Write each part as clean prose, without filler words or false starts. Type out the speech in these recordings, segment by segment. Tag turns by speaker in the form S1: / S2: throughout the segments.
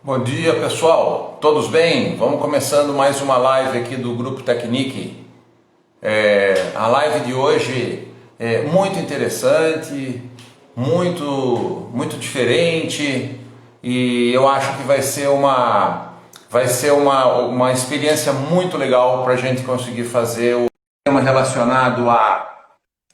S1: Bom dia, pessoal. Todos bem? Vamos começando mais uma live aqui do Grupo Tecnic. A live de hoje é muito interessante, muito diferente e eu acho que vai ser uma experiência muito legal para a gente conseguir fazer o tema relacionado à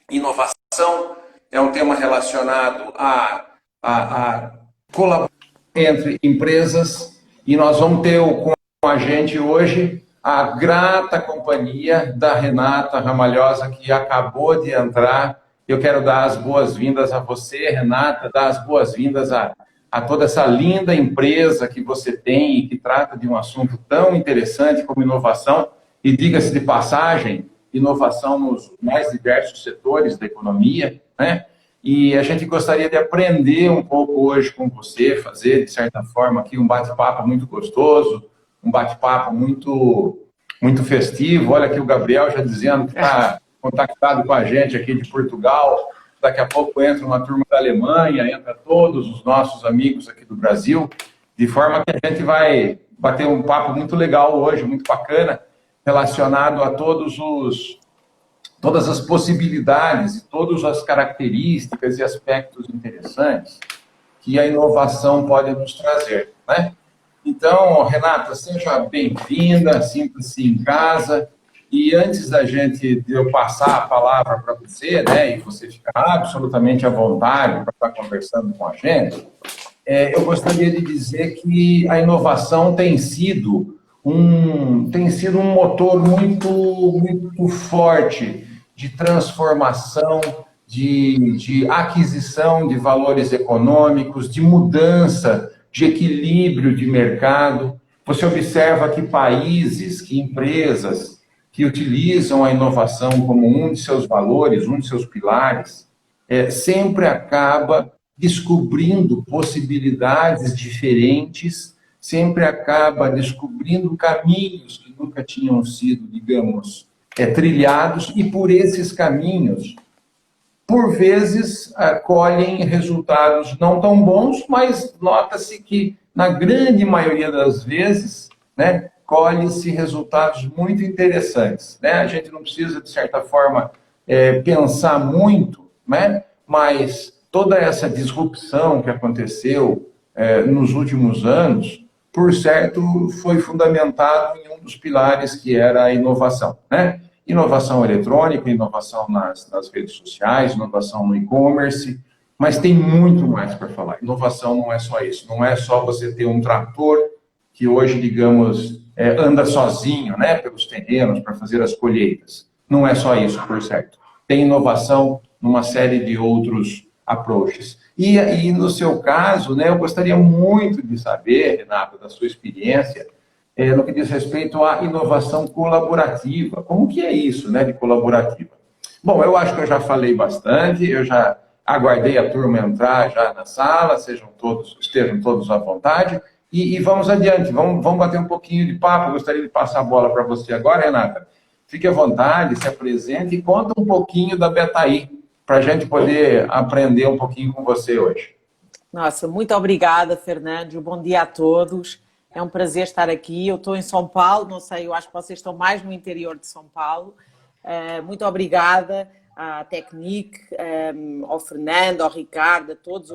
S1: inovação, é um tema relacionado a colaboração entre empresas e nós vamos ter com a gente hoje a grata companhia da Renata Ramalhosa, que acabou de entrar. Eu quero dar as boas-vindas a você, Renata, dar as boas-vindas a toda essa linda empresa que você tem e que trata de um assunto tão interessante como inovação. E diga-se de passagem, inovação nos mais diversos setores da economia, né? E a gente gostaria de aprender um pouco hoje com você, fazer, de certa forma, aqui um bate-papo muito gostoso, um bate-papo muito festivo. Olha aqui o Gabriel já dizendo que está contactado com a gente aqui de Portugal. Daqui a pouco entra uma turma da Alemanha, entra todos os nossos amigos aqui do Brasil, de forma que a gente vai bater um papo muito legal hoje, muito bacana, relacionado a todas as possibilidades e todas as características e aspectos interessantes que a inovação pode nos trazer, né? Então, Renata, seja bem-vinda, sinta-se em casa. E antes de eu passar a palavra para você, né, e você ficar absolutamente à vontade para estar conversando com a gente, eu gostaria de dizer que a inovação tem sido um motor muito forte de transformação, de aquisição de valores econômicos, de mudança, de equilíbrio de mercado. Você observa que países, que empresas que utilizam a inovação como um de seus valores, um de seus pilares, sempre acaba descobrindo possibilidades diferentes, sempre acaba descobrindo caminhos que nunca tinham sido, digamos, trilhados, e por esses caminhos, por vezes, colhem resultados não tão bons, mas nota-se que, na grande maioria das vezes, né, colhe-se resultados muito interessantes, né? A gente não precisa, de certa forma, pensar muito, né? Mas toda essa disrupção que aconteceu nos últimos anos, por certo, foi fundamentado em um dos pilares que era a inovação, né? Inovação eletrônica, inovação nas redes sociais, inovação no e-commerce, mas tem muito mais para falar. Inovação não é só isso, não é só você ter um trator que hoje, digamos, anda sozinho, né, pelos terrenos para fazer as colheitas. Não é só isso, por certo. Tem inovação numa série de outros approaches. E no seu caso, né, eu gostaria muito de saber, Renata, da sua experiência, no que diz respeito à inovação colaborativa. Como que é isso, né, de colaborativa? Bom, eu acho que eu já falei bastante, eu já aguardei a turma entrar já na sala, estejam todos à vontade, e vamos adiante, vamos bater um pouquinho de papo. Eu gostaria de passar a bola para você agora, Renata. Fique à vontade, se apresente e conta um pouquinho da Betaí, para a gente poder aprender um pouquinho com você hoje.
S2: Nossa, muito obrigada, Fernando. Bom dia a todos. É um prazer estar aqui. Eu estou em São Paulo, não sei, eu acho que vocês estão mais no interior de São Paulo. Muito obrigada à Tecnic, ao Fernando, ao Ricardo, a todos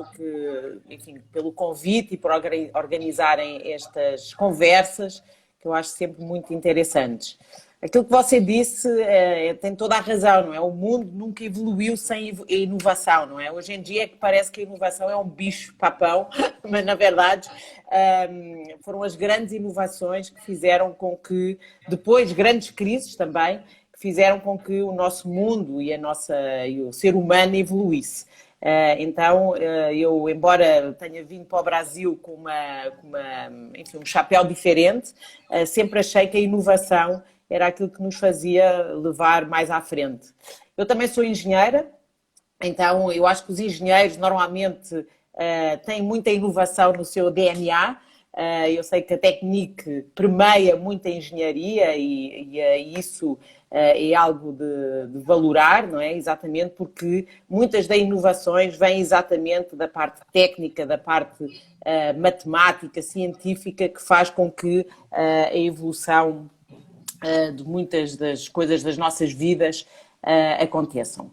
S2: enfim, pelo convite e por organizarem estas conversas, que eu acho sempre muito interessantes. Aquilo que você disse tem toda a razão, não é? O mundo nunca evoluiu sem inovação, não é? Hoje em dia é que parece que a inovação é um bicho-papão, mas na verdade foram as grandes inovações que fizeram com que, depois grandes crises também, que fizeram com que o nosso mundo e o ser humano evoluísse. Então, eu, embora tenha vindo para o Brasil com enfim, um chapéu diferente, sempre achei que a inovação era aquilo que nos fazia levar mais à frente. Eu também sou engenheira, então eu acho que os engenheiros normalmente têm muita inovação no seu DNA, Eu sei que a Technique permeia muita engenharia e isso é algo de valorar, não é? Exatamente porque muitas das inovações vêm exatamente da parte técnica, da parte matemática, científica, que faz com que a evolução de muitas das coisas das nossas vidas aconteçam.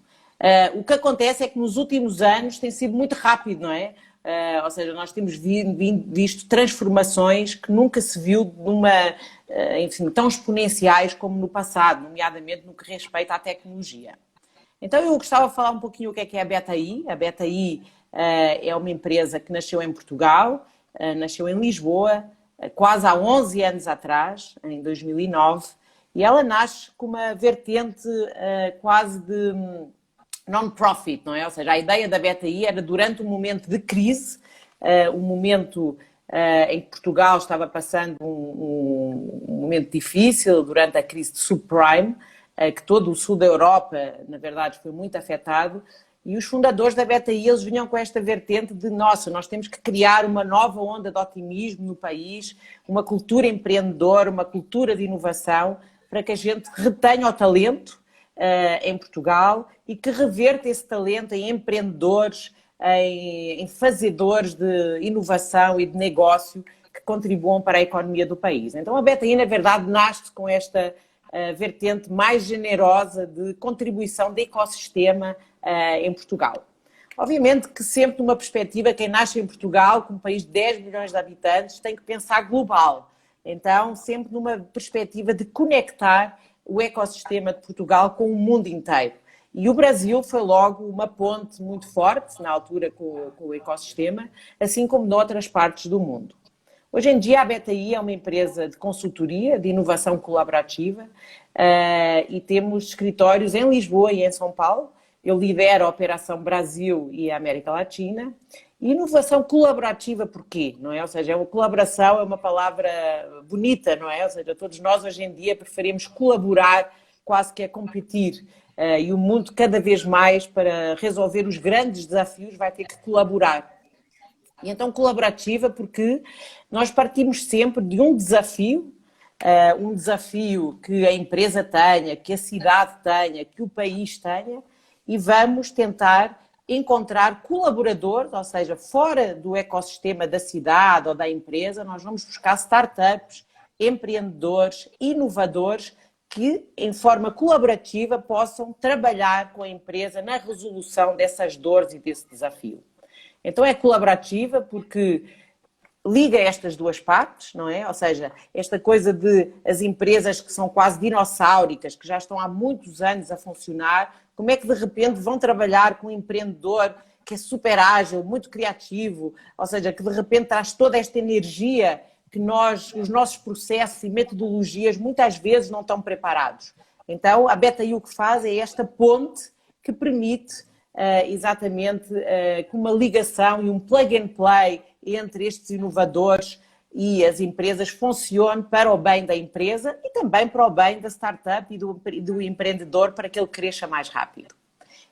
S2: O que acontece é que nos últimos anos tem sido muito rápido, não é? Ou seja, nós temos visto transformações que nunca se viu enfim, tão exponenciais como no passado, nomeadamente no que respeita à tecnologia. Então eu gostava de falar um pouquinho o que é a BetaI. A BetaI é uma empresa que nasceu em Portugal, nasceu em Lisboa, quase há 11 anos atrás, em 2009, e ela nasce com uma vertente quase de non-profit, não é? Ou seja, a ideia da BetaI era durante um momento de crise, um momento em que Portugal estava passando um momento difícil durante a crise de subprime, que todo o sul da Europa, na verdade, foi muito afetado, e os fundadores da BetaI, eles vinham com esta vertente de, nossa, nós temos que criar uma nova onda de otimismo no país, uma cultura empreendedora, uma cultura de inovação, para que a gente retenha o talento em Portugal e que reverta esse talento em empreendedores, em fazedores de inovação e de negócio que contribuam para a economia do país. Então a BetaI, na verdade, nasce com esta vertente mais generosa de contribuição de ecossistema em Portugal. Obviamente que sempre numa perspectiva, quem nasce em Portugal, com um país de 10 milhões de habitantes, tem que pensar global. Então, sempre numa perspectiva de conectar o ecossistema de Portugal com o mundo inteiro. E o Brasil foi logo uma ponte muito forte, na altura, com o ecossistema, assim como noutras partes do mundo. Hoje em dia, a BetaI é uma empresa de consultoria, de inovação colaborativa, e temos escritórios em Lisboa e em São Paulo. Eu lidero a Operação Brasil e a América Latina. E inovação colaborativa porquê? Não é? Ou seja, a colaboração é uma palavra bonita, não é? Ou seja, todos nós hoje em dia preferimos colaborar quase que a competir. E o mundo cada vez mais, para resolver os grandes desafios, vai ter que colaborar. E então colaborativa porque nós partimos sempre de um desafio que a empresa tenha, que a cidade tenha, que o país tenha, e vamos tentar encontrar colaboradores, ou seja, fora do ecossistema da cidade ou da empresa, nós vamos buscar startups, empreendedores, inovadores, que em forma colaborativa possam trabalhar com a empresa na resolução dessas dores e desse desafio. Então é colaborativa porque liga estas duas partes, não é? Ou seja, esta coisa de as empresas que são quase dinossáuricas, que já estão há muitos anos a funcionar, como é que de repente vão trabalhar com um empreendedor que é super ágil, muito criativo, ou seja, que de repente traz toda esta energia que os nossos processos e metodologias muitas vezes não estão preparados. Então, a BetaI o que faz é esta ponte que permite exatamente com uma ligação e um plug and play entre estes inovadores e as empresas funcione para o bem da empresa e também para o bem da startup e do empreendedor para que ele cresça mais rápido.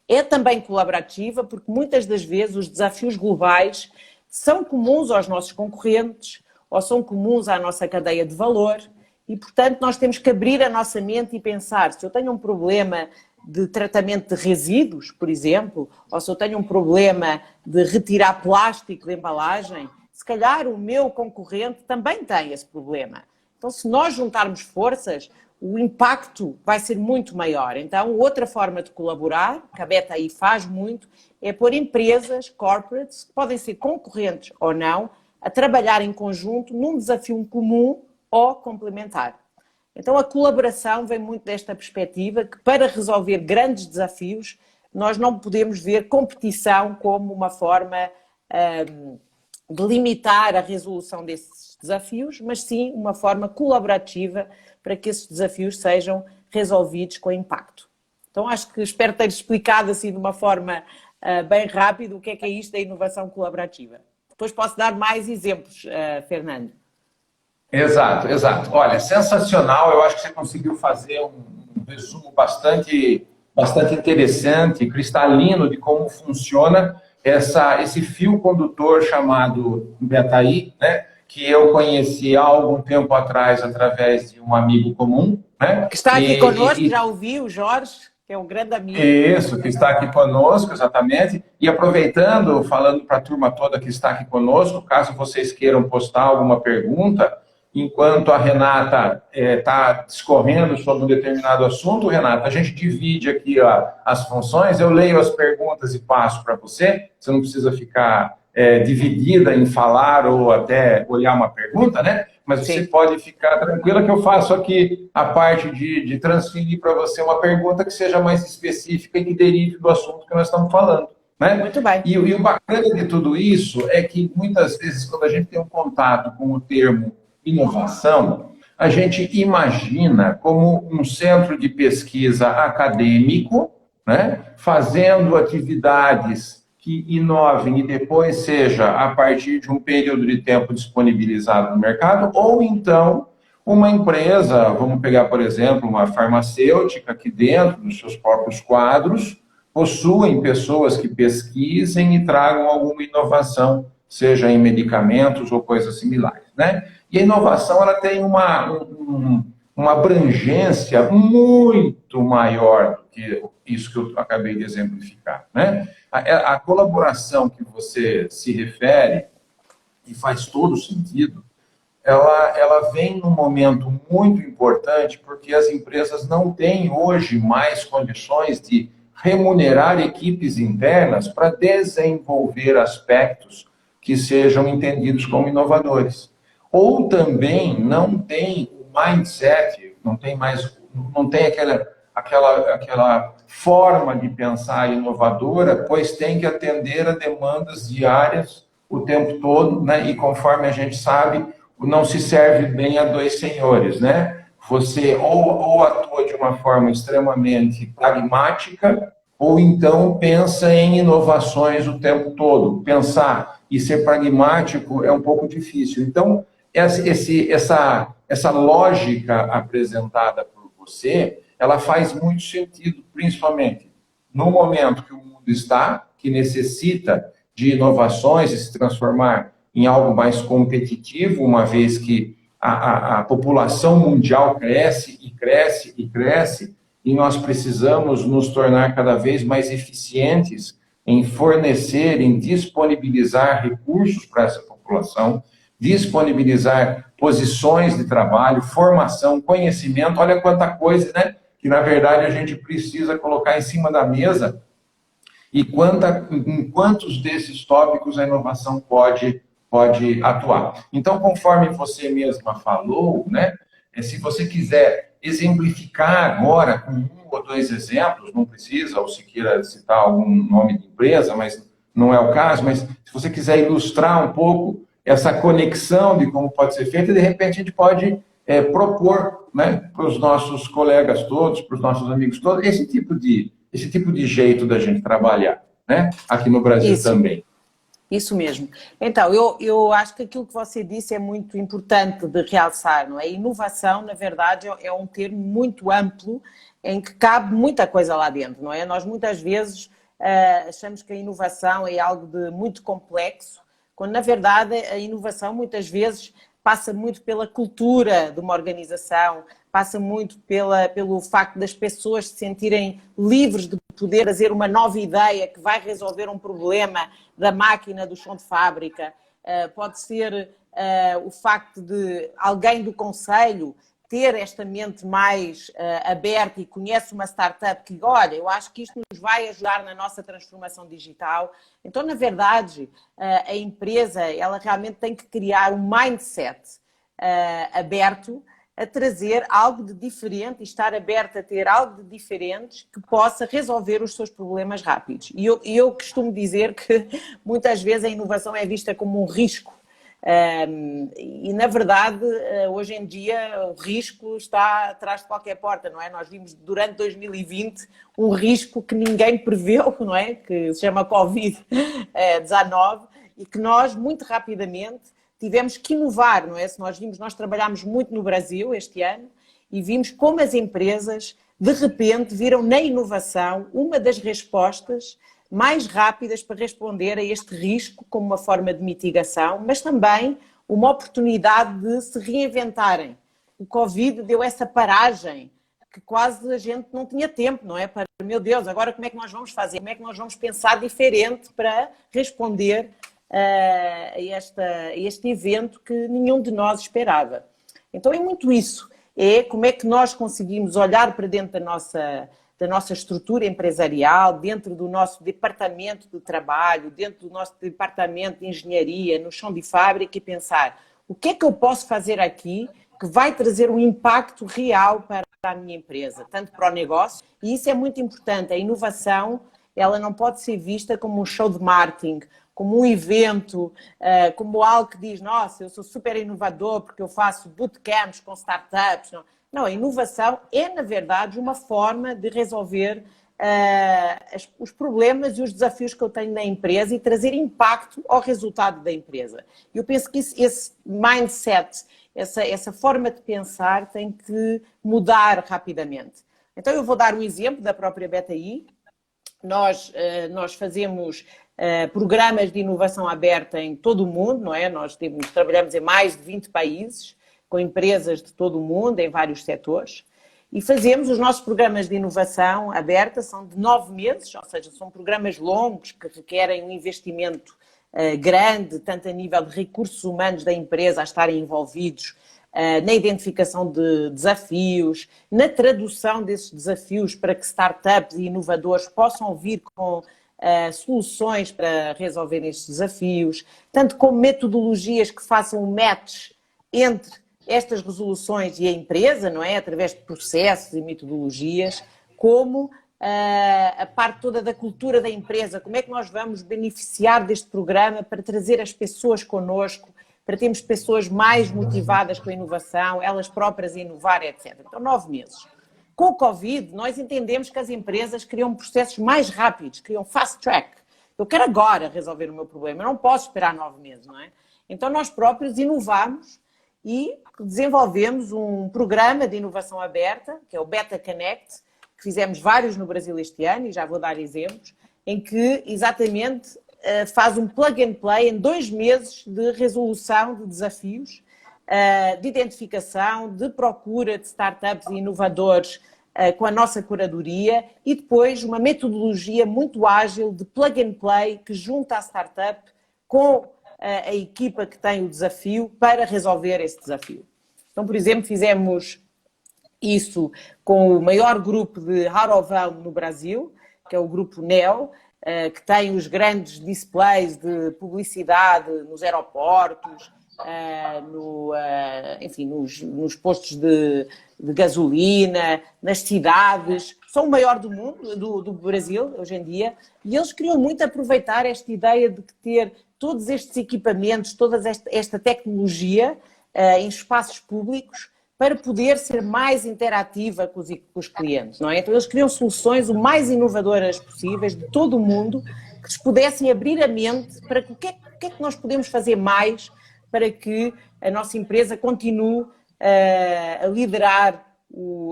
S2: É também colaborativa porque muitas das vezes os desafios globais são comuns aos nossos concorrentes ou são comuns à nossa cadeia de valor e, portanto, nós temos que abrir a nossa mente e pensar, se eu tenho um problema de tratamento de resíduos, por exemplo, ou se eu tenho um problema de retirar plástico de embalagem, se calhar o meu concorrente também tem esse problema. Então, se nós juntarmos forças, o impacto vai ser muito maior. Então, outra forma de colaborar, que a BetaI faz muito, é pôr empresas, corporates, que podem ser concorrentes ou não, a trabalhar em conjunto num desafio comum ou complementar. Então, a colaboração vem muito desta perspectiva que, para resolver grandes desafios, nós não podemos ver competição como uma forma de limitar a resolução desses desafios, mas sim uma forma colaborativa para que esses desafios sejam resolvidos com impacto. Então, espero ter explicado assim de uma forma bem rápida o que é isto da inovação colaborativa. Depois posso dar mais exemplos, Fernando.
S1: Exato, exato. Olha, sensacional. Eu acho que você conseguiu fazer um resumo bastante interessante, cristalino de como funciona esse fio condutor chamado BetaI, né? que eu conheci há algum tempo atrás através de um amigo comum, né?
S2: Que está aqui conosco, já ouvi, o Jorge, que é um grande amigo.
S1: Isso, que está aqui conosco, exatamente. E aproveitando, falando para a turma toda que está aqui conosco, caso vocês queiram postar alguma pergunta, enquanto a Renata está discorrendo sobre um determinado assunto, Renata, a gente divide aqui as funções, eu leio as perguntas e passo para você, você não precisa ficar dividida em falar ou até olhar uma pergunta, né? Mas você pode ficar tranquila que eu faço aqui a parte de transferir para você uma pergunta que seja mais específica e que derive do assunto que nós estamos falando. Né?
S2: Muito bem.
S1: E o bacana de tudo isso é que muitas vezes, quando a gente tem um contato com o termo inovação, a gente imagina como um centro de pesquisa acadêmico, né, fazendo atividades que inovem e depois seja a partir de um período de tempo disponibilizado no mercado, ou então uma empresa, vamos pegar, por exemplo, uma farmacêutica que dentro dos seus próprios quadros possuem pessoas que pesquisem e tragam alguma inovação, seja em medicamentos ou coisas similares, né? E a inovação ela tem uma abrangência muito maior do que isso que eu acabei de exemplificar, né? A colaboração que você se refere, e faz todo sentido, ela vem num momento muito importante porque as empresas não têm hoje mais condições de remunerar equipes internas para desenvolver aspectos que sejam entendidos como inovadores. Ou também não tem o mindset, não tem aquela forma de pensar inovadora, pois tem que atender a demandas diárias o tempo todo, né? E conforme a gente sabe, não se serve bem a dois senhores, né? Você ou atua de uma forma extremamente pragmática, ou então pensa em inovações o tempo todo. Pensar e ser pragmático é um pouco difícil. Então, essa lógica apresentada por você, ela faz muito sentido, principalmente no momento que o mundo está, que necessita de inovações e se transformar em algo mais competitivo, uma vez que a população mundial cresce e cresce e cresce, e nós precisamos nos tornar cada vez mais eficientes em fornecer, em disponibilizar recursos para essa população, disponibilizar posições de trabalho, formação, conhecimento, olha quanta coisa, né? Que na verdade a gente precisa colocar em cima da mesa e em quantos desses tópicos a inovação pode atuar. Então, conforme você mesma falou, né? Se você quiser exemplificar agora com um ou dois exemplos, não precisa, ou se queira citar algum nome de empresa, mas não é o caso, mas se você quiser ilustrar um pouco essa conexão de como pode ser feita, de repente a gente pode propor, né, para os nossos colegas todos, para os nossos amigos todos, esse tipo de jeito da gente trabalhar, né, aqui no Brasil também.
S2: Isso mesmo. Então, eu acho que aquilo que você disse é muito importante de realçar, não é? Inovação, na verdade, é um termo muito amplo em que cabe muita coisa lá dentro, não é? Nós muitas vezes achamos que a inovação é algo de muito complexo, quando na verdade a inovação muitas vezes passa muito pela cultura de uma organização, passa muito pelo facto das pessoas se sentirem livres de poder trazer uma nova ideia que vai resolver um problema da máquina do chão de fábrica. Pode ser o facto de alguém do conselho ter esta mente mais aberta e conhece uma startup que, olha, eu acho que isto nos vai ajudar na nossa transformação digital. Então, na verdade, a empresa, ela realmente tem que criar um mindset aberto a trazer algo de diferente e estar aberta a ter algo de diferente que possa resolver os seus problemas rápidos. E eu costumo dizer que muitas vezes a inovação é vista como um risco. E, na verdade, hoje em dia o risco está atrás de qualquer porta, não é? Nós vimos durante 2020 um risco que ninguém preveu, não é? Que se chama Covid-19 e que nós, muito rapidamente, tivemos que inovar, não é? Se nós vimos, nós trabalhámos muito no Brasil este ano e vimos como as empresas, de repente, viram na inovação uma das respostas mais rápidas para responder a este risco como uma forma de mitigação, mas também uma oportunidade de se reinventarem. O Covid deu essa paragem que quase a gente não tinha tempo, não é? Para, meu Deus, agora como é que nós vamos fazer? Como é que nós vamos pensar diferente para responder a este evento que nenhum de nós esperava? Então é muito isso. É como é que nós conseguimos olhar para dentro da nossa estrutura empresarial, dentro do nosso departamento de trabalho, dentro do nosso departamento de engenharia, no chão de fábrica e pensar o que é que eu posso fazer aqui que vai trazer um impacto real para a minha empresa, tanto para o negócio, e isso é muito importante. A inovação, ela não pode ser vista como um show de marketing, como um evento, como algo que diz, nossa, eu sou super inovador porque eu faço bootcamps com startups. Não, a inovação é, na verdade, uma forma de resolver os problemas e os desafios que eu tenho na empresa e trazer impacto ao resultado da empresa. Eu penso que esse mindset, essa forma de pensar tem que mudar rapidamente. Então, eu vou dar um exemplo da própria BetaI. Nós fazemos programas de inovação aberta em todo o mundo, não é? Nós trabalhamos em mais de 20 países, com empresas de todo o mundo, em vários setores, e fazemos os nossos programas de inovação aberta, são de 9 meses, ou seja, são programas longos que requerem um investimento grande, tanto a nível de recursos humanos da empresa a estarem envolvidos na identificação de desafios, na tradução desses desafios para que startups e inovadores possam vir com soluções para resolver estes desafios, tanto como metodologias que façam um match entre estas resoluções e a empresa, não é? Através de processos e metodologias, como a parte toda da cultura da empresa, como é que nós vamos beneficiar deste programa para trazer as pessoas connosco, para termos pessoas mais motivadas com a inovação, elas próprias a inovar, etc. Então, 9 meses. Com o Covid, nós entendemos que as empresas criam processos mais rápidos, criam fast track. Eu quero agora resolver o meu problema, eu não posso esperar 9 meses, não é? Então, nós próprios inovamos e desenvolvemos um programa de inovação aberta, que é o Beta Connect, que fizemos vários no Brasil este ano, e já vou dar exemplos, em que exatamente faz um plug and play em 2 meses de resolução de desafios, de identificação, de procura de startups e inovadores com a nossa curadoria e depois uma metodologia muito ágil de plug and play que junta a startup com a equipa que tem o desafio para resolver esse desafio. Então, por exemplo, fizemos isso com o maior grupo de Harovan no Brasil, que é o grupo NEO, que tem os grandes displays de publicidade nos aeroportos, enfim, nos postos de gasolina, nas cidades. São o maior do mundo, do Brasil, hoje em dia, e eles queriam muito aproveitar esta ideia de ter todos estes equipamentos, toda esta tecnologia em espaços públicos para poder ser mais interativa com os clientes, não é? Então eles queriam soluções o mais inovadoras possíveis de todo o mundo que lhes pudessem abrir a mente para o que é que nós podemos fazer mais para que a nossa empresa continue a liderar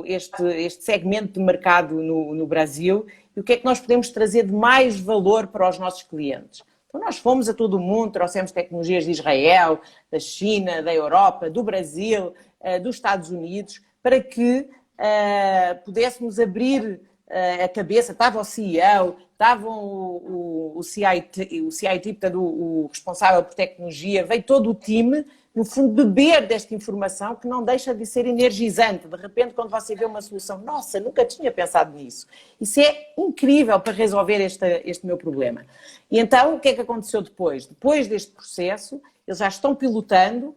S2: este segmento de mercado no Brasil e o que é que nós podemos trazer de mais valor para os nossos clientes. Então nós fomos a todo o mundo, trouxemos tecnologias de Israel, da China, da Europa, do Brasil, dos Estados Unidos, para que pudéssemos abrir a cabeça. Estava o CEO, estava o CIT, portanto, o responsável por tecnologia, veio todo o time, no fundo, beber desta informação que não deixa de ser energizante. De repente, quando você vê uma solução, nossa, nunca tinha pensado nisso. Isso é incrível para resolver este meu problema. E então, o que é que aconteceu depois? Depois deste processo, eles já estão pilotando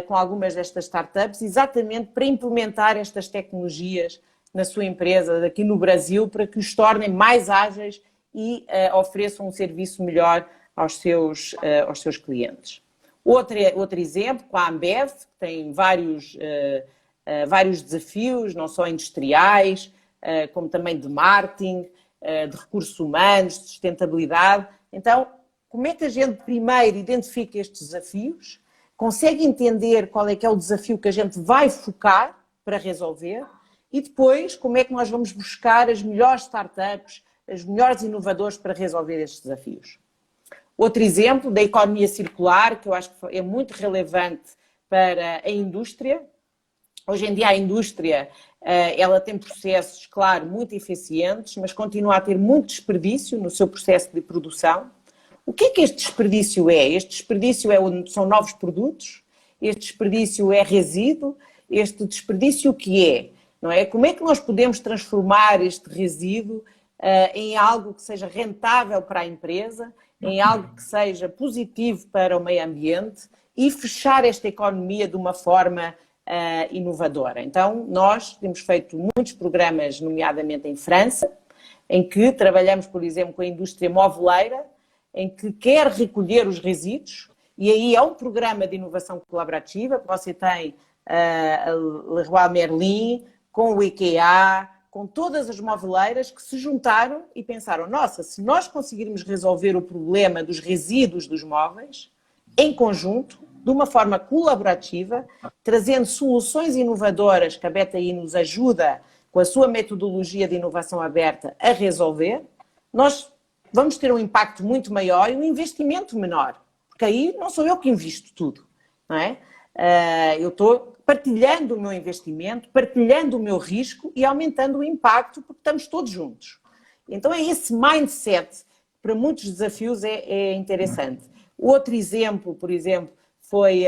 S2: com algumas destas startups, exatamente para implementar estas tecnologias na sua empresa, aqui no Brasil, para que os tornem mais ágeis e ofereçam um serviço melhor aos seus clientes. Outro exemplo, com a Ambev, que tem vários desafios, não só industriais, como também de marketing, de recursos humanos, de sustentabilidade. Então, como é que a gente primeiro identifica estes desafios, consegue entender qual é que é o desafio que a gente vai focar para resolver e depois como é que nós vamos buscar as melhores startups, os melhores inovadores para resolver estes desafios. Outro exemplo da economia circular, que eu acho que é muito relevante para a indústria. Hoje em dia a indústria, ela tem processos, claro, muito eficientes, mas continua a ter muito desperdício no seu processo de produção. O que é que este desperdício é? Este desperdício são novos produtos, este desperdício é resíduo, este desperdício o que é? Não é? Como é que nós podemos transformar este resíduo em algo que seja rentável para a empresa, em algo que seja positivo para o meio ambiente e fechar esta economia de uma forma inovadora? Então, nós temos feito muitos programas, nomeadamente em França, em que trabalhamos, por exemplo, com a indústria moveleira, em que quer recolher os resíduos, e aí é um programa de inovação colaborativa, que você tem a Leroy Merlin, com o IKEA, com todas as moveleiras que se juntaram e pensaram, nossa, se nós conseguirmos resolver o problema dos resíduos dos móveis, em conjunto, de uma forma colaborativa, trazendo soluções inovadoras que a BTI nos ajuda, com a sua metodologia de inovação aberta, a resolver, nós vamos ter um impacto muito maior e um investimento menor. Porque aí não sou eu que invisto tudo, não é? Eu estou partilhando o meu investimento, partilhando o meu risco e aumentando o impacto, porque estamos todos juntos. Então é esse mindset, para muitos desafios é interessante. Outro exemplo, por exemplo, foi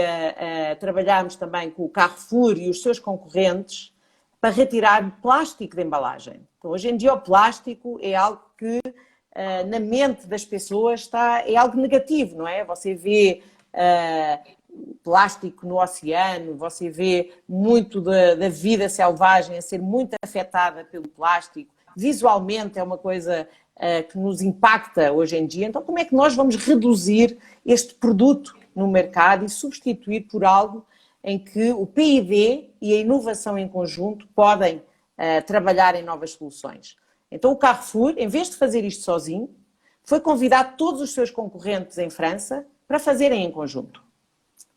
S2: trabalharmos também com o Carrefour e os seus concorrentes para retirar plástico de embalagem. Então, hoje em dia o plástico é algo que na mente das pessoas é algo negativo, não é? Você vê plástico no oceano, você vê muito da vida selvagem a ser muito afetada pelo plástico. Visualmente é uma coisa que nos impacta hoje em dia. Então, como é que nós vamos reduzir este produto no mercado e substituir por algo em que o P&D e a inovação em conjunto podem trabalhar em novas soluções? Então o Carrefour, em vez de fazer isto sozinho, foi convidar todos os seus concorrentes em França para fazerem em conjunto.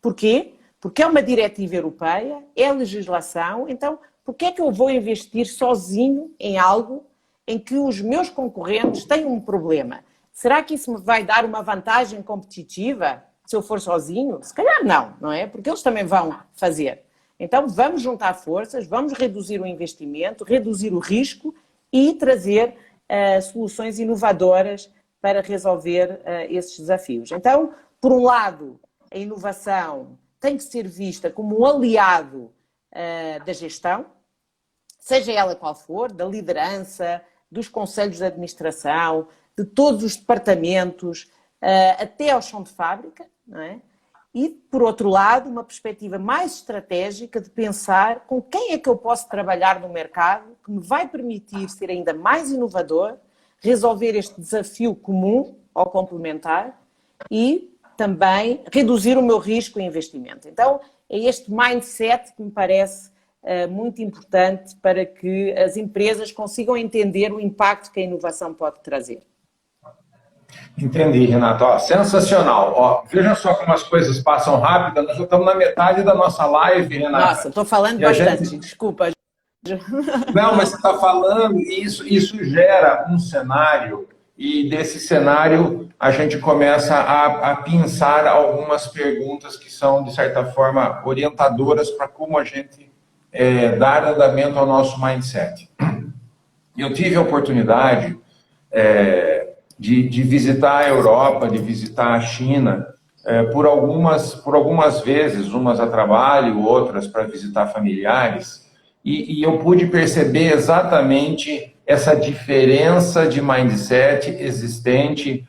S2: Porquê? Porque é uma diretiva europeia, é legislação, então porquê é que eu vou investir sozinho em algo em que os meus concorrentes têm um problema? Será que isso me vai dar uma vantagem competitiva se eu for sozinho? Se calhar não é? Porque eles também vão fazer. Então vamos juntar forças, vamos reduzir o investimento, reduzir o risco e trazer soluções inovadoras para resolver esses desafios. Então, por um lado, a inovação tem que ser vista como um aliado da gestão, seja ela qual for, da liderança, dos conselhos de administração, de todos os departamentos, até ao chão de fábrica, não é? E, por outro lado, uma perspectiva mais estratégica de pensar com quem é que eu posso trabalhar no mercado que me vai permitir ser ainda mais inovador, resolver este desafio comum ou complementar e também reduzir o meu risco em investimento. Então, é este mindset que me parece muito importante para que as empresas consigam entender o impacto que a inovação pode trazer.
S1: Entendi, Renato. Ó, sensacional. Ó, veja só como as coisas passam rápido. Nós já estamos na metade da nossa live, Renato.
S2: Nossa, estou falando bastante, desculpa.
S1: Não, mas você está falando, e isso gera um cenário, e desse cenário a gente começa a pensar algumas perguntas que são, de certa forma, orientadoras para como a gente dar andamento ao nosso mindset. Eu tive a oportunidade de visitar a Europa, de visitar a China, por algumas vezes, umas a trabalho, outras para visitar familiares, e eu pude perceber exatamente essa diferença de mindset existente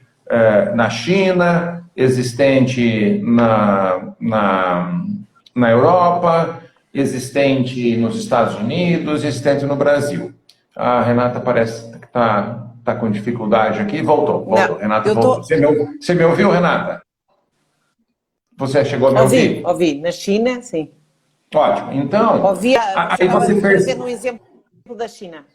S1: na China, existente na Europa, existente nos Estados Unidos, existente no Brasil. A Renata parece que está com dificuldade aqui. Voltou.
S2: Não,
S1: Renata voltou. Você me ouviu, Renata? Você chegou a me ouvir?
S2: Ouvi. Na China, sim.
S1: Ótimo. Então,
S2: aí você percebe um exemplo da China.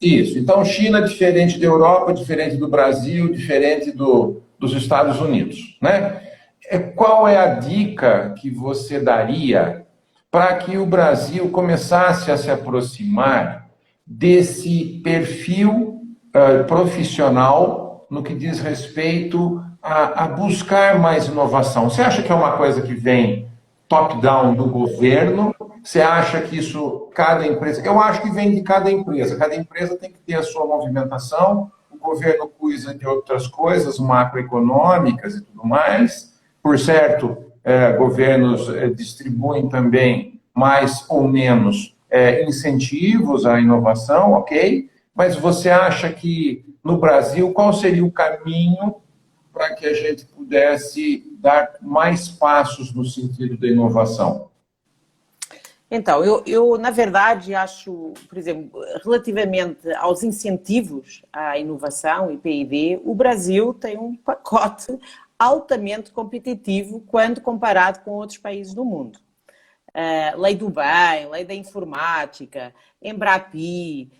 S1: Isso. Então, China diferente da Europa, diferente do Brasil, diferente dos Estados Unidos, né? Qual é a dica que você daria para que o Brasil começasse a se aproximar desse perfil profissional no que diz respeito a buscar mais inovação? Você acha que é uma coisa que vem top-down do governo? Você acha que isso, cada empresa... Eu acho que vem de cada empresa. Cada empresa tem que ter a sua movimentação. O governo cuida de outras coisas, macroeconômicas e tudo mais. Por certo, governos distribuem também mais ou menos incentivos à inovação, ok? Mas você acha que no Brasil, qual seria o caminho para que a gente pudesse dar mais passos no sentido da inovação?
S2: Então, eu, na verdade, acho, por exemplo, relativamente aos incentivos à inovação e PID, o Brasil tem um pacote altamente competitivo quando comparado com outros países do mundo. Lei do Bem, Lei da Informática, Embrapi,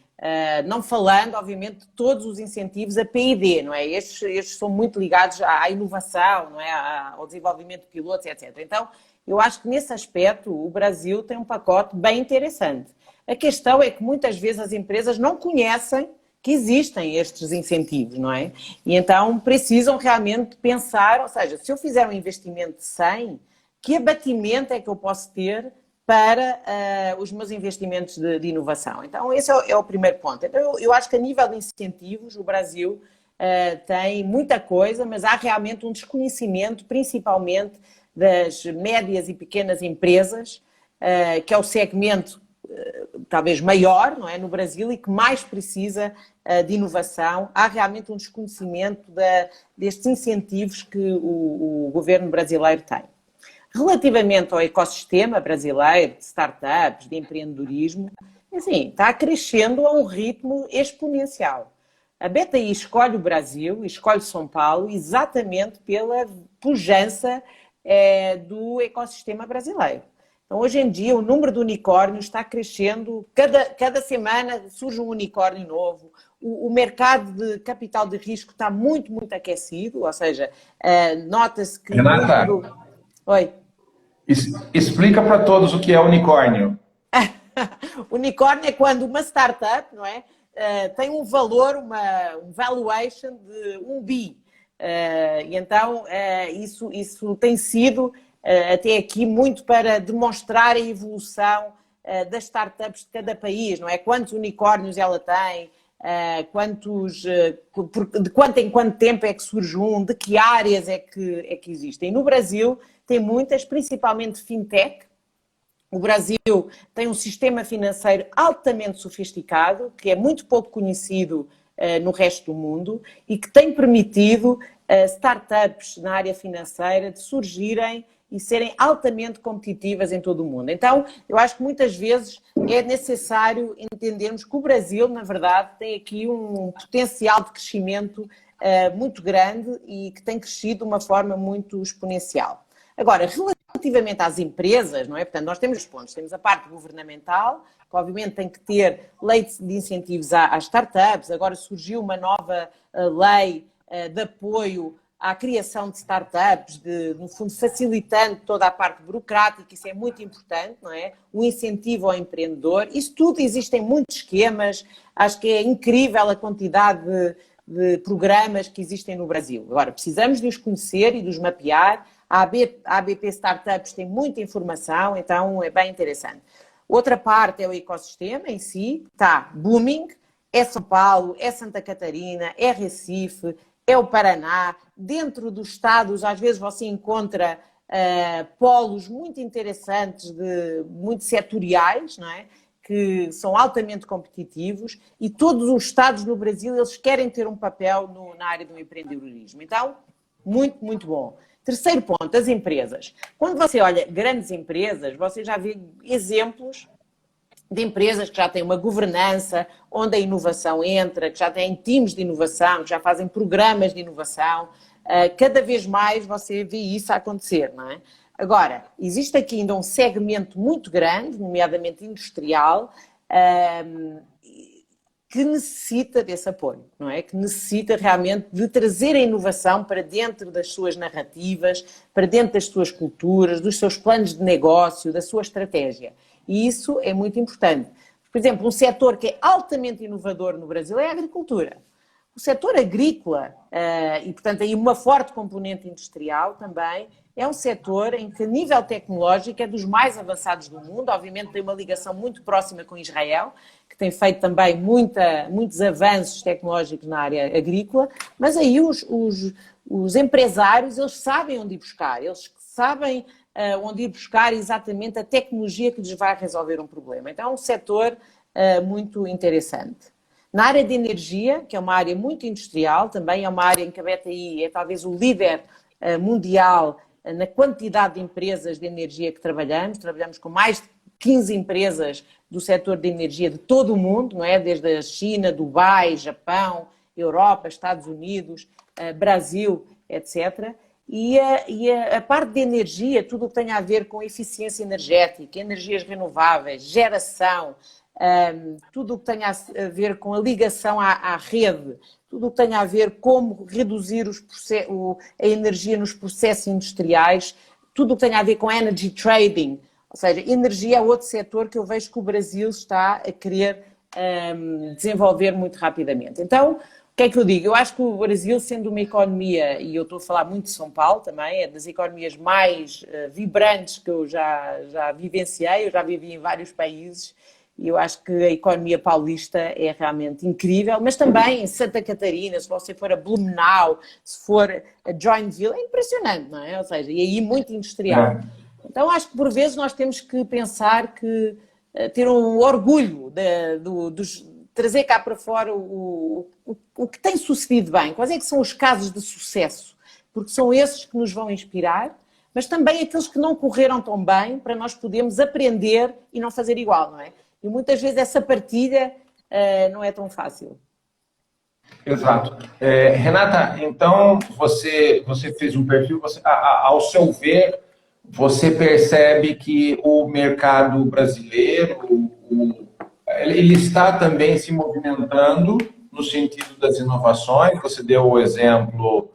S2: não falando, obviamente, de todos os incentivos a PID, não é? Estes são muito ligados à inovação, não é? Ao desenvolvimento de pilotos, etc. Então, eu acho que nesse aspecto o Brasil tem um pacote bem interessante. A questão é que muitas vezes as empresas não conhecem que existem estes incentivos, não é? E então precisam realmente pensar, ou seja, se eu fizer um investimento de 100, que abatimento é que eu posso ter para os meus investimentos de inovação? Então esse é o primeiro ponto. Então, eu acho que a nível de incentivos o Brasil tem muita coisa, mas há realmente um desconhecimento, principalmente das médias e pequenas empresas, que é o segmento talvez maior, não é, no Brasil e que mais precisa de inovação. Há realmente um desconhecimento destes incentivos que o governo brasileiro tem. Relativamente ao ecossistema brasileiro de startups, de empreendedorismo, assim, está crescendo a um ritmo exponencial. A BTI escolhe o Brasil, escolhe São Paulo, exatamente pela pujança do ecossistema brasileiro. Então, hoje em dia, o número de unicórnios está crescendo, cada semana surge um unicórnio novo, o mercado de capital de risco está muito, muito aquecido, ou seja, nota-se que...
S1: Renata,
S2: Oi.
S1: Explica para todos o que é unicórnio.
S2: Unicórnio é quando uma startup, não é, tem um valor, um valuation de 1 bi. E então, isso tem sido, até aqui, muito para demonstrar a evolução das startups de cada país, não é? Quantos unicórnios ela tem, de quanto em quanto tempo é que surge um, de que áreas é que existem. No Brasil, tem muitas, principalmente fintech. O Brasil tem um sistema financeiro altamente sofisticado, que é muito pouco conhecido no resto do mundo e que tem permitido startups na área financeira de surgirem e serem altamente competitivas em todo o mundo. Então, eu acho que muitas vezes é necessário entendermos que o Brasil, na verdade, tem aqui um potencial de crescimento muito grande e que tem crescido de uma forma muito exponencial. Agora, relativamente às empresas, não é? Portanto, nós temos os pontos. Temos a parte governamental, que obviamente tem que ter lei de incentivos às startups. Agora surgiu uma nova lei de apoio à criação de startups, no fundo facilitando toda a parte burocrática, isso é muito importante, não é? O incentivo ao empreendedor, isso tudo, existem muitos esquemas, acho que é incrível a quantidade de programas que existem no Brasil. Agora, precisamos de os conhecer e de os mapear. A ABP Startups tem muita informação, então é bem interessante. Outra parte é o ecossistema em si, está booming, é São Paulo, é Santa Catarina, é Recife, é o Paraná. Dentro dos estados, às vezes você encontra polos muito interessantes, muito setoriais, não é? Que são altamente competitivos e todos os estados no Brasil, eles querem ter um papel na área do empreendedorismo. Então, muito, muito bom. Terceiro ponto, as empresas. Quando você olha grandes empresas, você já vê exemplos de empresas que já têm uma governança, onde a inovação entra, que já têm times de inovação, que já fazem programas de inovação. Cada vez mais você vê isso a acontecer, não é? Agora, existe aqui ainda um segmento muito grande, nomeadamente industrial, que necessita desse apoio, não é? Que necessita realmente de trazer a inovação para dentro das suas narrativas, para dentro das suas culturas, dos seus planos de negócio, da sua estratégia. E isso é muito importante. Por exemplo, um setor que é altamente inovador no Brasil é a agricultura. O setor agrícola, e portanto aí uma forte componente industrial também, é um setor em que, a nível tecnológico, é dos mais avançados do mundo. Obviamente tem uma ligação muito próxima com Israel, que tem feito também muitos avanços tecnológicos na área agrícola, mas aí os empresários, eles sabem onde ir buscar, eles sabem onde ir buscar exatamente a tecnologia que lhes vai resolver um problema. Então é um setor muito interessante. Na área de energia, que é uma área muito industrial, também é uma área em que a BTI é talvez o líder mundial na quantidade de empresas de energia que trabalhamos com mais de 15 empresas do setor de energia de todo o mundo, não é? Desde a China, Dubai, Japão, Europa, Estados Unidos, Brasil, etc. E a parte de energia, tudo o que tem a ver com eficiência energética, energias renováveis, geração, tudo o que tem a ver com a ligação à rede, tudo o que tem a ver como reduzir a energia nos processos industriais, tudo o que tem a ver com energy trading, ou seja, energia é outro setor que eu vejo que o Brasil está a querer desenvolver muito rapidamente. Então, o que é que eu digo? Eu acho que o Brasil, sendo uma economia, e eu estou a falar muito de São Paulo também, é das economias mais vibrantes que eu já vivenciei, eu já vivi em vários países, e eu acho que a economia paulista é realmente incrível, mas também em Santa Catarina, se você for a Blumenau, se for a Joinville, é impressionante, não é? Ou seja, e aí muito industrial. Então acho que por vezes nós temos que pensar que ter um orgulho de trazer cá para fora o que tem sucedido bem, quais é que são os casos de sucesso, porque são esses que nos vão inspirar, mas também aqueles que não correram tão bem para nós podermos aprender e não fazer igual, não é? E muitas vezes essa partilha não é tão fácil.
S1: Exato. Renata, então você fez um perfil, ao seu ver, você percebe que o mercado brasileiro, ele está também se movimentando no sentido das inovações. Você deu o exemplo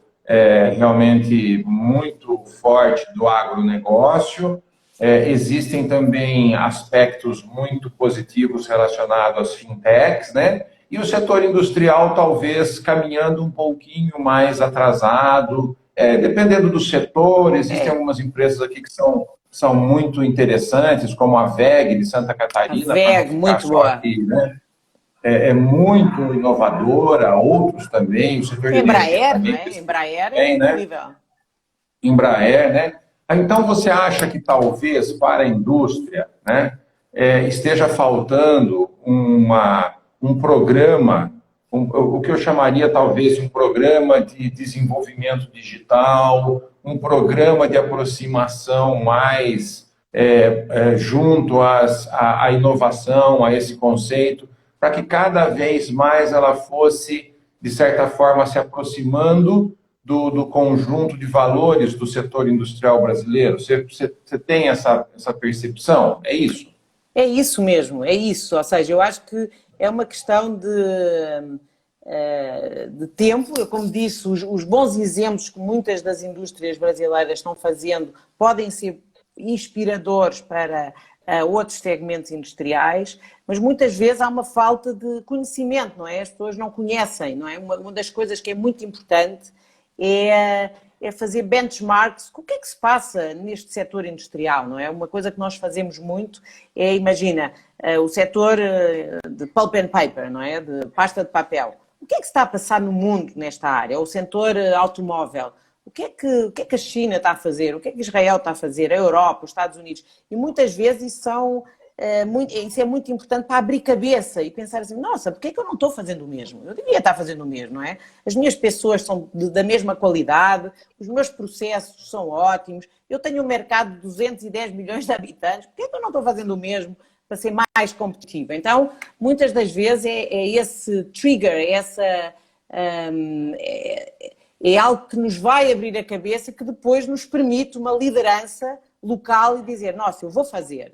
S1: realmente muito forte do agronegócio. Existem também aspectos muito positivos relacionados às fintechs, né? E o setor industrial talvez caminhando um pouquinho mais atrasado, dependendo do setor. Existem algumas empresas aqui que são muito interessantes, como a WEG de Santa Catarina.
S2: A WEG, muito boa.
S1: Aqui, né? É muito inovadora, outros também. O setor de
S2: Embraer,
S1: também,
S2: né? Embraer é incrível.
S1: Né? Embraer, né? Então, você acha que talvez para a indústria, né, esteja faltando um programa, o que eu chamaria talvez de um programa de desenvolvimento digital, um programa de aproximação mais junto à inovação, a esse conceito, para que cada vez mais ela fosse, de certa forma, se aproximando do conjunto de valores do setor industrial brasileiro? Você tem essa percepção? É isso?
S2: É isso mesmo, é isso. Ou seja, eu acho que é uma questão de tempo. Eu, como disse, os bons exemplos que muitas das indústrias brasileiras estão fazendo podem ser inspiradores para outros segmentos industriais, mas muitas vezes há uma falta de conhecimento, não é? As pessoas não conhecem, não é? Uma das coisas que é muito importante é fazer benchmarks com o que é que se passa neste setor industrial, não é? Uma coisa que nós fazemos muito é, imagina, o setor de pulp and paper, não é? De pasta de papel. O que é que se está a passar no mundo nesta área? O setor automóvel. O que é que a China está a fazer? O que é que Israel está a fazer? A Europa, os Estados Unidos? E muitas vezes isso é muito importante para abrir cabeça e pensar assim, nossa, porquê é que eu não estou fazendo o mesmo? Eu devia estar fazendo o mesmo, não é? As minhas pessoas são da mesma qualidade, os meus processos são ótimos, eu tenho um mercado de 210 milhões de habitantes, porquê é que eu não estou fazendo o mesmo para ser mais competitivo? Então, muitas das vezes é esse trigger, é algo que nos vai abrir a cabeça, que depois nos permite uma liderança local e dizer, nossa, eu vou fazer,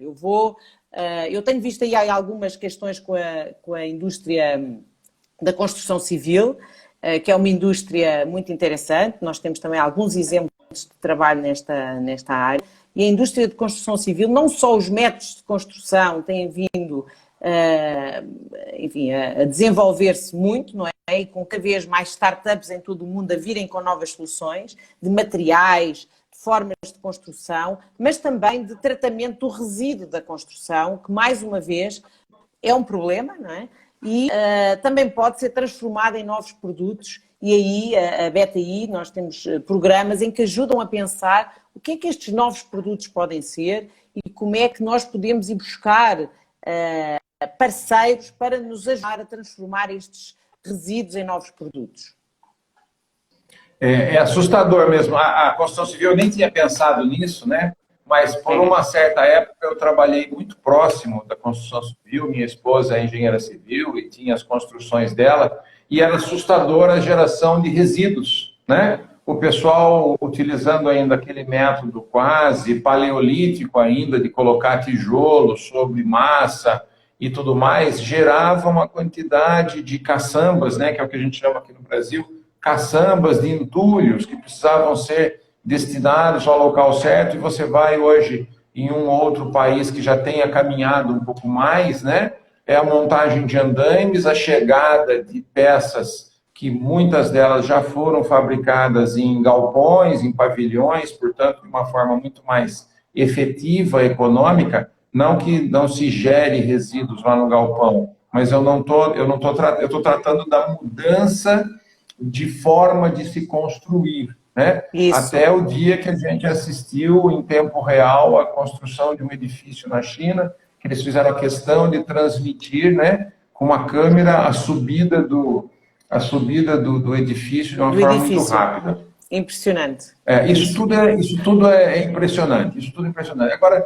S2: eu tenho visto aí algumas questões com a indústria da construção civil, que é uma indústria muito interessante. Nós temos também alguns exemplos de trabalho nesta área. E a indústria de construção civil, não só os métodos de construção têm vindo enfim, a desenvolver-se muito, não é? E com cada vez mais startups em todo o mundo a virem com novas soluções de materiais, de formas de construção, mas também de tratamento do resíduo da construção, que mais uma vez é um problema, não é? E também pode ser transformado em novos produtos. E aí a BTI, nós temos programas em que ajudam a pensar o que é que estes novos produtos podem ser e como é que nós podemos ir buscar parceiros para nos ajudar a transformar estes resíduos em novos produtos.
S1: É assustador mesmo. A construção civil, eu nem tinha pensado nisso, né? Mas por uma certa época eu trabalhei muito próximo da construção civil. Minha esposa é engenheira civil e tinha as construções dela, e era assustadora a geração de resíduos, né? O pessoal utilizando ainda aquele método quase paleolítico ainda de colocar tijolo sobre massa e tudo mais, gerava uma quantidade de caçambas, né? Que é o que a gente chama aqui no Brasil, caçambas de entulhos que precisavam ser destinados ao local certo, e você vai hoje em um outro país que já tenha caminhado um pouco mais, né? É a montagem de andaimes, a chegada de peças que muitas delas já foram fabricadas em galpões, em pavilhões, portanto, de uma forma muito mais efetiva, econômica, não que não se gere resíduos lá no galpão, mas eu estou tratando da mudança de forma de se construir, né?
S2: Isso.
S1: Até o dia que a gente assistiu em tempo real a construção de um edifício na China, que eles fizeram a questão de transmitir, né, com uma câmera a subida do edifício de uma forma muito rápida.
S2: Impressionante.
S1: Isso tudo é impressionante. Isso tudo é impressionante. Agora,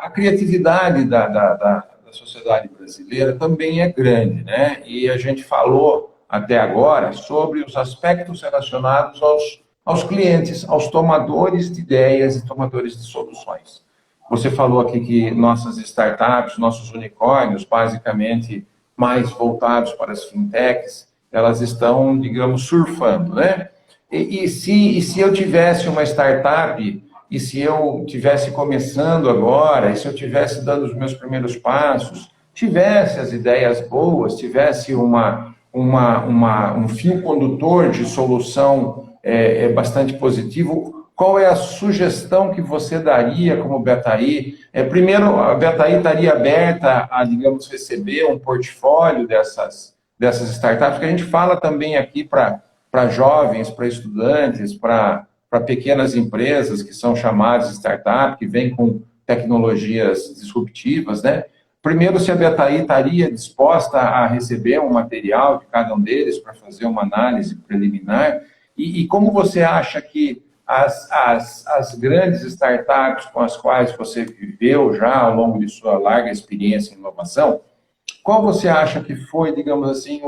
S1: a criatividade da sociedade brasileira também é grande, né? E a gente falou até agora sobre os aspectos relacionados aos clientes, aos tomadores de ideias e tomadores de soluções. Você falou aqui que nossas startups, nossos unicórnios, basicamente mais voltados para as fintechs, elas estão, digamos, surfando, né? E se eu tivesse uma startup, e se eu tivesse começando agora, e se eu tivesse dando os meus primeiros passos, tivesse as ideias boas, tivesse um fio condutor de solução bastante positivo, qual é a sugestão que você daria como BetaI? Primeiro, a BetaI estaria aberta a, digamos, receber um portfólio dessas startups, que a gente fala também aqui para jovens, para estudantes, para pequenas empresas que são chamadas de startup, que vêm com tecnologias disruptivas, né? Primeiro, se a BetaI estaria disposta a receber um material de cada um deles para fazer uma análise preliminar, e como você acha que as grandes startups com as quais você viveu já ao longo de sua larga experiência em inovação, qual você acha que foi, digamos assim,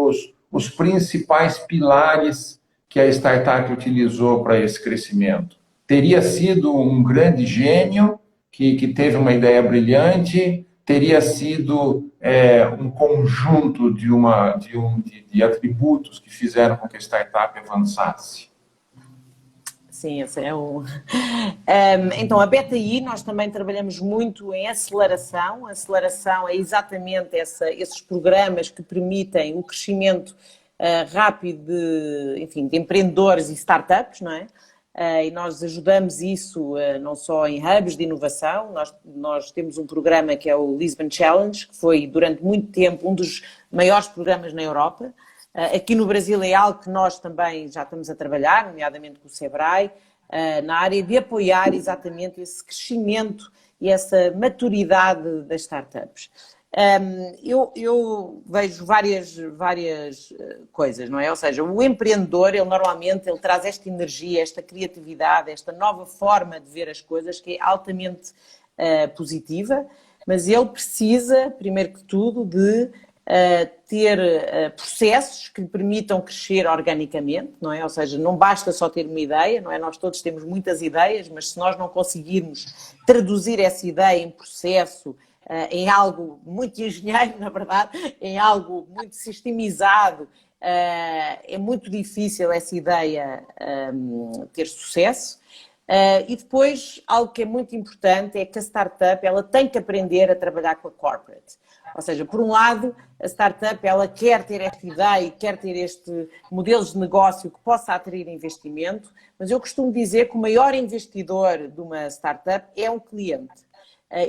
S1: os principais pilares que a startup utilizou para esse crescimento? Teria sido um grande gênio que teve uma ideia brilhante? Teria sido um conjunto de atributos que fizeram com que a startup avançasse?
S2: Sim, esse é o... Então, a BetaI, nós também trabalhamos muito em aceleração. A aceleração é exatamente esses programas que permitem o crescimento rápido de empreendedores e startups, não é? E nós ajudamos isso não só em hubs de inovação, nós temos um programa que é o Lisbon Challenge, que foi durante muito tempo um dos maiores programas na Europa. Aqui no Brasil é algo que nós também já estamos a trabalhar, nomeadamente com o Sebrae, na área de apoiar exatamente esse crescimento e essa maturidade das startups. Eu vejo várias coisas, não é? Ou seja, o empreendedor, ele normalmente traz esta energia, esta criatividade, esta nova forma de ver as coisas que é altamente positiva, mas ele precisa, primeiro que tudo, de ter processos que lhe permitam crescer organicamente, não é? Ou seja, não basta só ter uma ideia, não é? Nós todos temos muitas ideias, mas se nós não conseguirmos traduzir essa ideia em processo, em algo muito engenheiro, na verdade, em algo muito sistemizado, é muito difícil essa ideia ter sucesso. E depois, algo que é muito importante é que a startup ela tem que aprender a trabalhar com a corporate. Ou seja, por um lado, a startup ela quer ter esta ideia e quer ter este modelo de negócio que possa atrair investimento, mas eu costumo dizer que o maior investidor de uma startup é um cliente.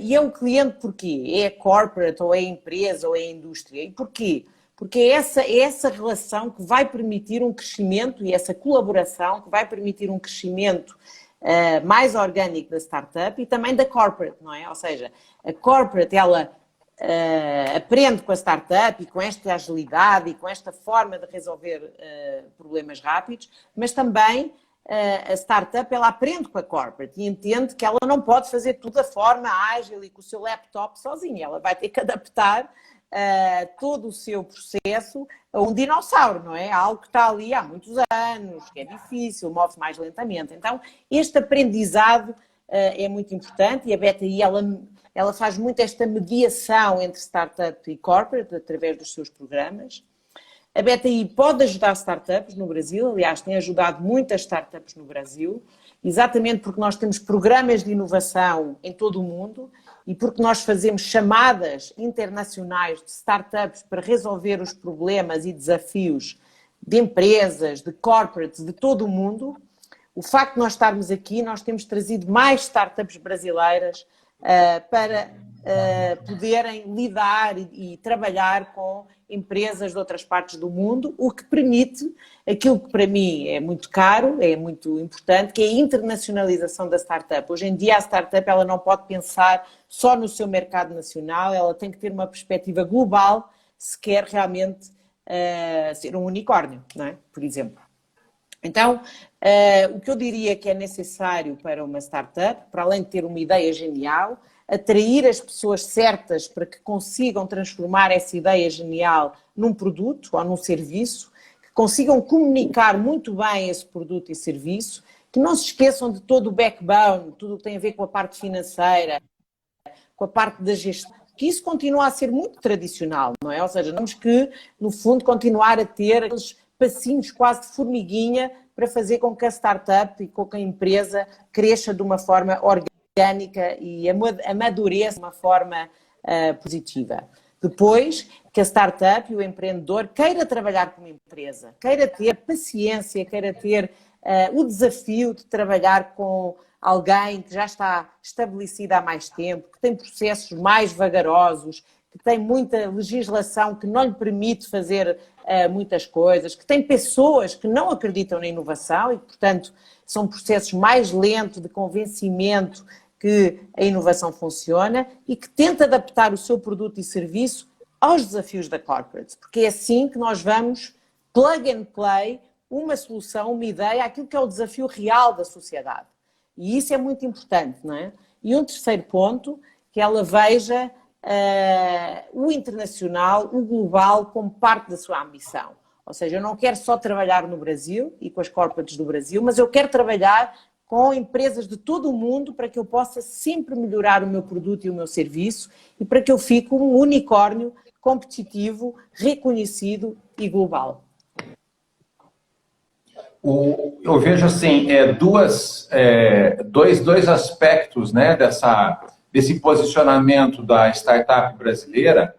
S2: E é um cliente porquê? É a corporate, ou é a empresa, ou é a indústria. E porquê? Porque é essa relação que vai permitir um crescimento e essa colaboração que vai permitir um crescimento mais orgânico da startup e também da corporate, não é? Ou seja, a corporate, ela aprende com a startup e com esta agilidade e com esta forma de resolver problemas rápidos, mas também a startup, ela aprende com a corporate e entende que ela não pode fazer tudo da forma ágil e com o seu laptop sozinha. Ela vai ter que adaptar todo o seu processo a um dinossauro, não é? Algo que está ali há muitos anos, que é difícil, move-se mais lentamente. Então, este aprendizado é muito importante e a BTI, ela faz muito esta mediação entre startup e corporate através dos seus programas. A BTI pode ajudar startups no Brasil, aliás, tem ajudado muitas startups no Brasil, exatamente porque nós temos programas de inovação em todo o mundo e porque nós fazemos chamadas internacionais de startups para resolver os problemas e desafios de empresas, de corporates de todo o mundo. O facto de nós estarmos aqui, nós temos trazido mais startups brasileiras para poderem lidar e trabalhar com empresas de outras partes do mundo, o que permite aquilo que para mim é muito caro, é muito importante, que é a internacionalização da startup. Hoje em dia a startup ela não pode pensar só no seu mercado nacional, ela tem que ter uma perspectiva global se quer realmente ser um unicórnio, não é? Por exemplo. Então, o que eu diria que é necessário para uma startup, para além de ter uma ideia genial, atrair as pessoas certas para que consigam transformar essa ideia genial num produto ou num serviço, que consigam comunicar muito bem esse produto e serviço, que não se esqueçam de todo o backbone, tudo o que tem a ver com a parte financeira, com a parte da gestão, que isso continua a ser muito tradicional, não é? Ou seja, temos que, no fundo, continuar a ter aqueles passinhos quase de formiguinha para fazer com que a startup e com que a empresa cresça de uma forma orgânica e amadureça de uma forma positiva. Depois, que a startup e o empreendedor queira trabalhar com uma empresa, queira ter paciência, queira ter o desafio de trabalhar com alguém que já está estabelecido há mais tempo, que tem processos mais vagarosos, que tem muita legislação que não lhe permite fazer muitas coisas, que tem pessoas que não acreditam na inovação e, portanto, são processos mais lentos de convencimento que a inovação funciona e que tenta adaptar o seu produto e serviço aos desafios da corporate, porque é assim que nós vamos plug and play uma solução, uma ideia, aquilo que é o desafio real da sociedade. E isso é muito importante, não é? E um terceiro ponto, que ela veja o internacional, o global, como parte da sua ambição. Ou seja, eu não quero só trabalhar no Brasil e com as corporates do Brasil, mas eu quero trabalhar com empresas de todo o mundo para que eu possa sempre melhorar o meu produto e o meu serviço e para que eu fique um unicórnio competitivo, reconhecido e global.
S1: Eu vejo assim, dois aspectos, né, desse posicionamento da startup brasileira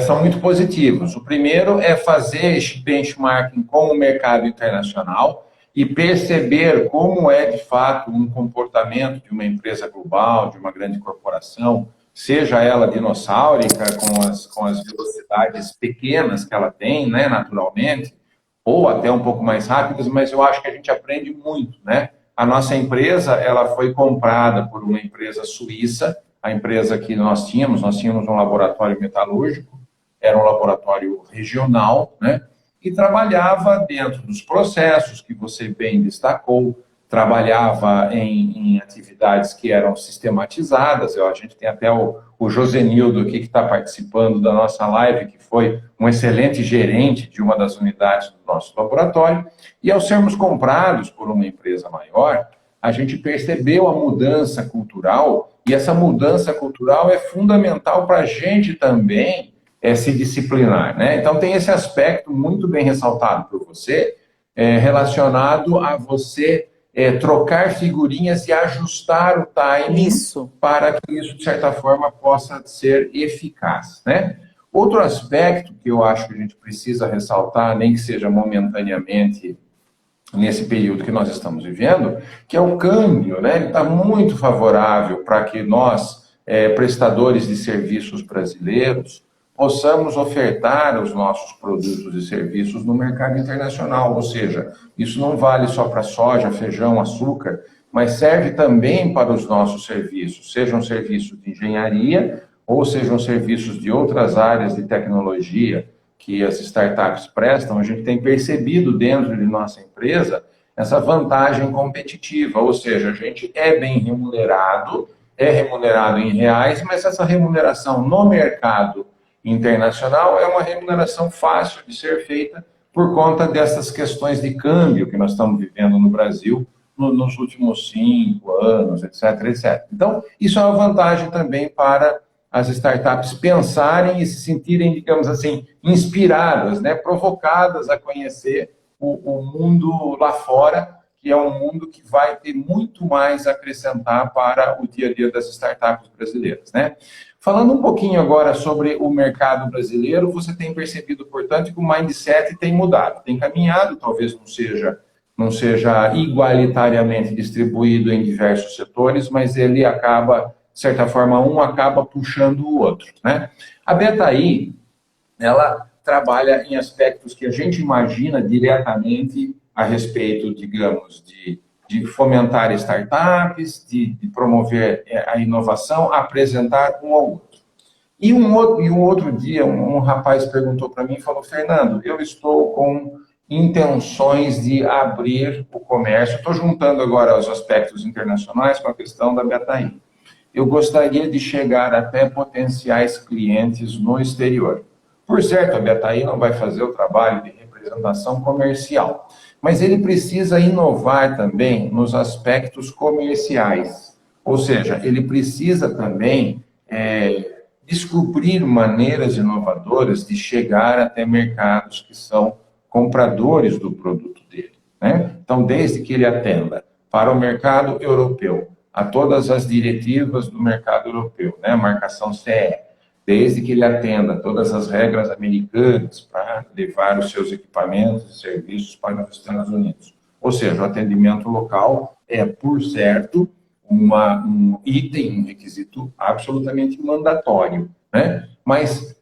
S1: são muito positivos. O primeiro é fazer este benchmarking com o mercado internacional e perceber como é, de fato, um comportamento de uma empresa global, de uma grande corporação, seja ela dinossáurica, com as velocidades pequenas que ela tem, né, naturalmente, ou até um pouco mais rápidas, mas eu acho que a gente aprende muito, né? A nossa empresa, ela foi comprada por uma empresa suíça, a empresa que nós tínhamos um laboratório metalúrgico, era um laboratório regional, né? E trabalhava dentro dos processos que você bem destacou, trabalhava em atividades que eram sistematizadas. A gente tem até o Josenildo aqui que está participando da nossa live, que foi um excelente gerente de uma das unidades do nosso laboratório. E ao sermos comprados por uma empresa maior, a gente percebeu a mudança cultural, e essa mudança cultural é fundamental para a gente também se disciplinar, né? Então tem esse aspecto muito bem ressaltado por você, relacionado a você trocar figurinhas e ajustar o timing para que isso, de certa forma, possa ser eficaz, né? Outro aspecto que eu acho que a gente precisa ressaltar, nem que seja momentaneamente nesse período que nós estamos vivendo, que é o câmbio, né? Ele está muito favorável para que nós, prestadores de serviços brasileiros, possamos ofertar os nossos produtos e serviços no mercado internacional. Ou seja, isso não vale só para soja, feijão, açúcar, mas serve também para os nossos serviços, sejam serviços de engenharia ou sejam serviços de outras áreas de tecnologia que as startups prestam. A gente tem percebido dentro de nossa empresa essa vantagem competitiva, ou seja, a gente é bem remunerado, é remunerado em reais, mas essa remuneração no mercado internacional é uma remuneração fácil de ser feita por conta dessas questões de câmbio que nós estamos vivendo no Brasil nos últimos 5 anos, etc, etc. Então, isso é uma vantagem também para as startups pensarem e se sentirem, digamos assim, inspiradas, né, provocadas a conhecer o mundo lá fora, que é um mundo que vai ter muito mais a acrescentar para o dia a dia das startups brasileiras, né? Falando um pouquinho agora sobre o mercado brasileiro, você tem percebido, portanto, que o mindset tem mudado, tem caminhado, talvez não seja igualitariamente distribuído em diversos setores, mas ele acaba, de certa forma, um acaba puxando o outro, né? A Betaí, ela trabalha em aspectos que a gente imagina diretamente a respeito, digamos, de fomentar startups, de promover a inovação, apresentar um ao outro. E um outro dia, um rapaz perguntou para mim e falou: Fernando, eu estou com intenções de abrir o comércio, estou juntando agora os aspectos internacionais com a questão da Betaí. Eu gostaria de chegar até potenciais clientes no exterior. Por certo, a Betaí não vai fazer o trabalho de representação comercial, mas ele precisa inovar também nos aspectos comerciais. Ou seja, ele precisa também descobrir maneiras inovadoras de chegar até mercados que são compradores do produto dele, né? Então, desde que ele atenda para o mercado europeu, a todas as diretivas do mercado europeu, né? Marcação CE, desde que ele atenda todas as regras americanas para levar os seus equipamentos e serviços para os Estados Unidos. Ou seja, o atendimento local é, por certo, um item, um requisito absolutamente mandatório, né? Mas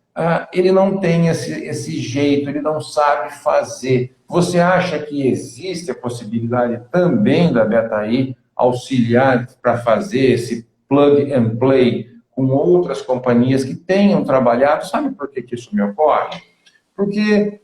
S1: ele não tem esse jeito, ele não sabe fazer. Você acha que existe a possibilidade também da Betaí auxiliar para fazer esse plug and play com outras companhias que tenham trabalhado? Sabe por que isso me ocorre? Porque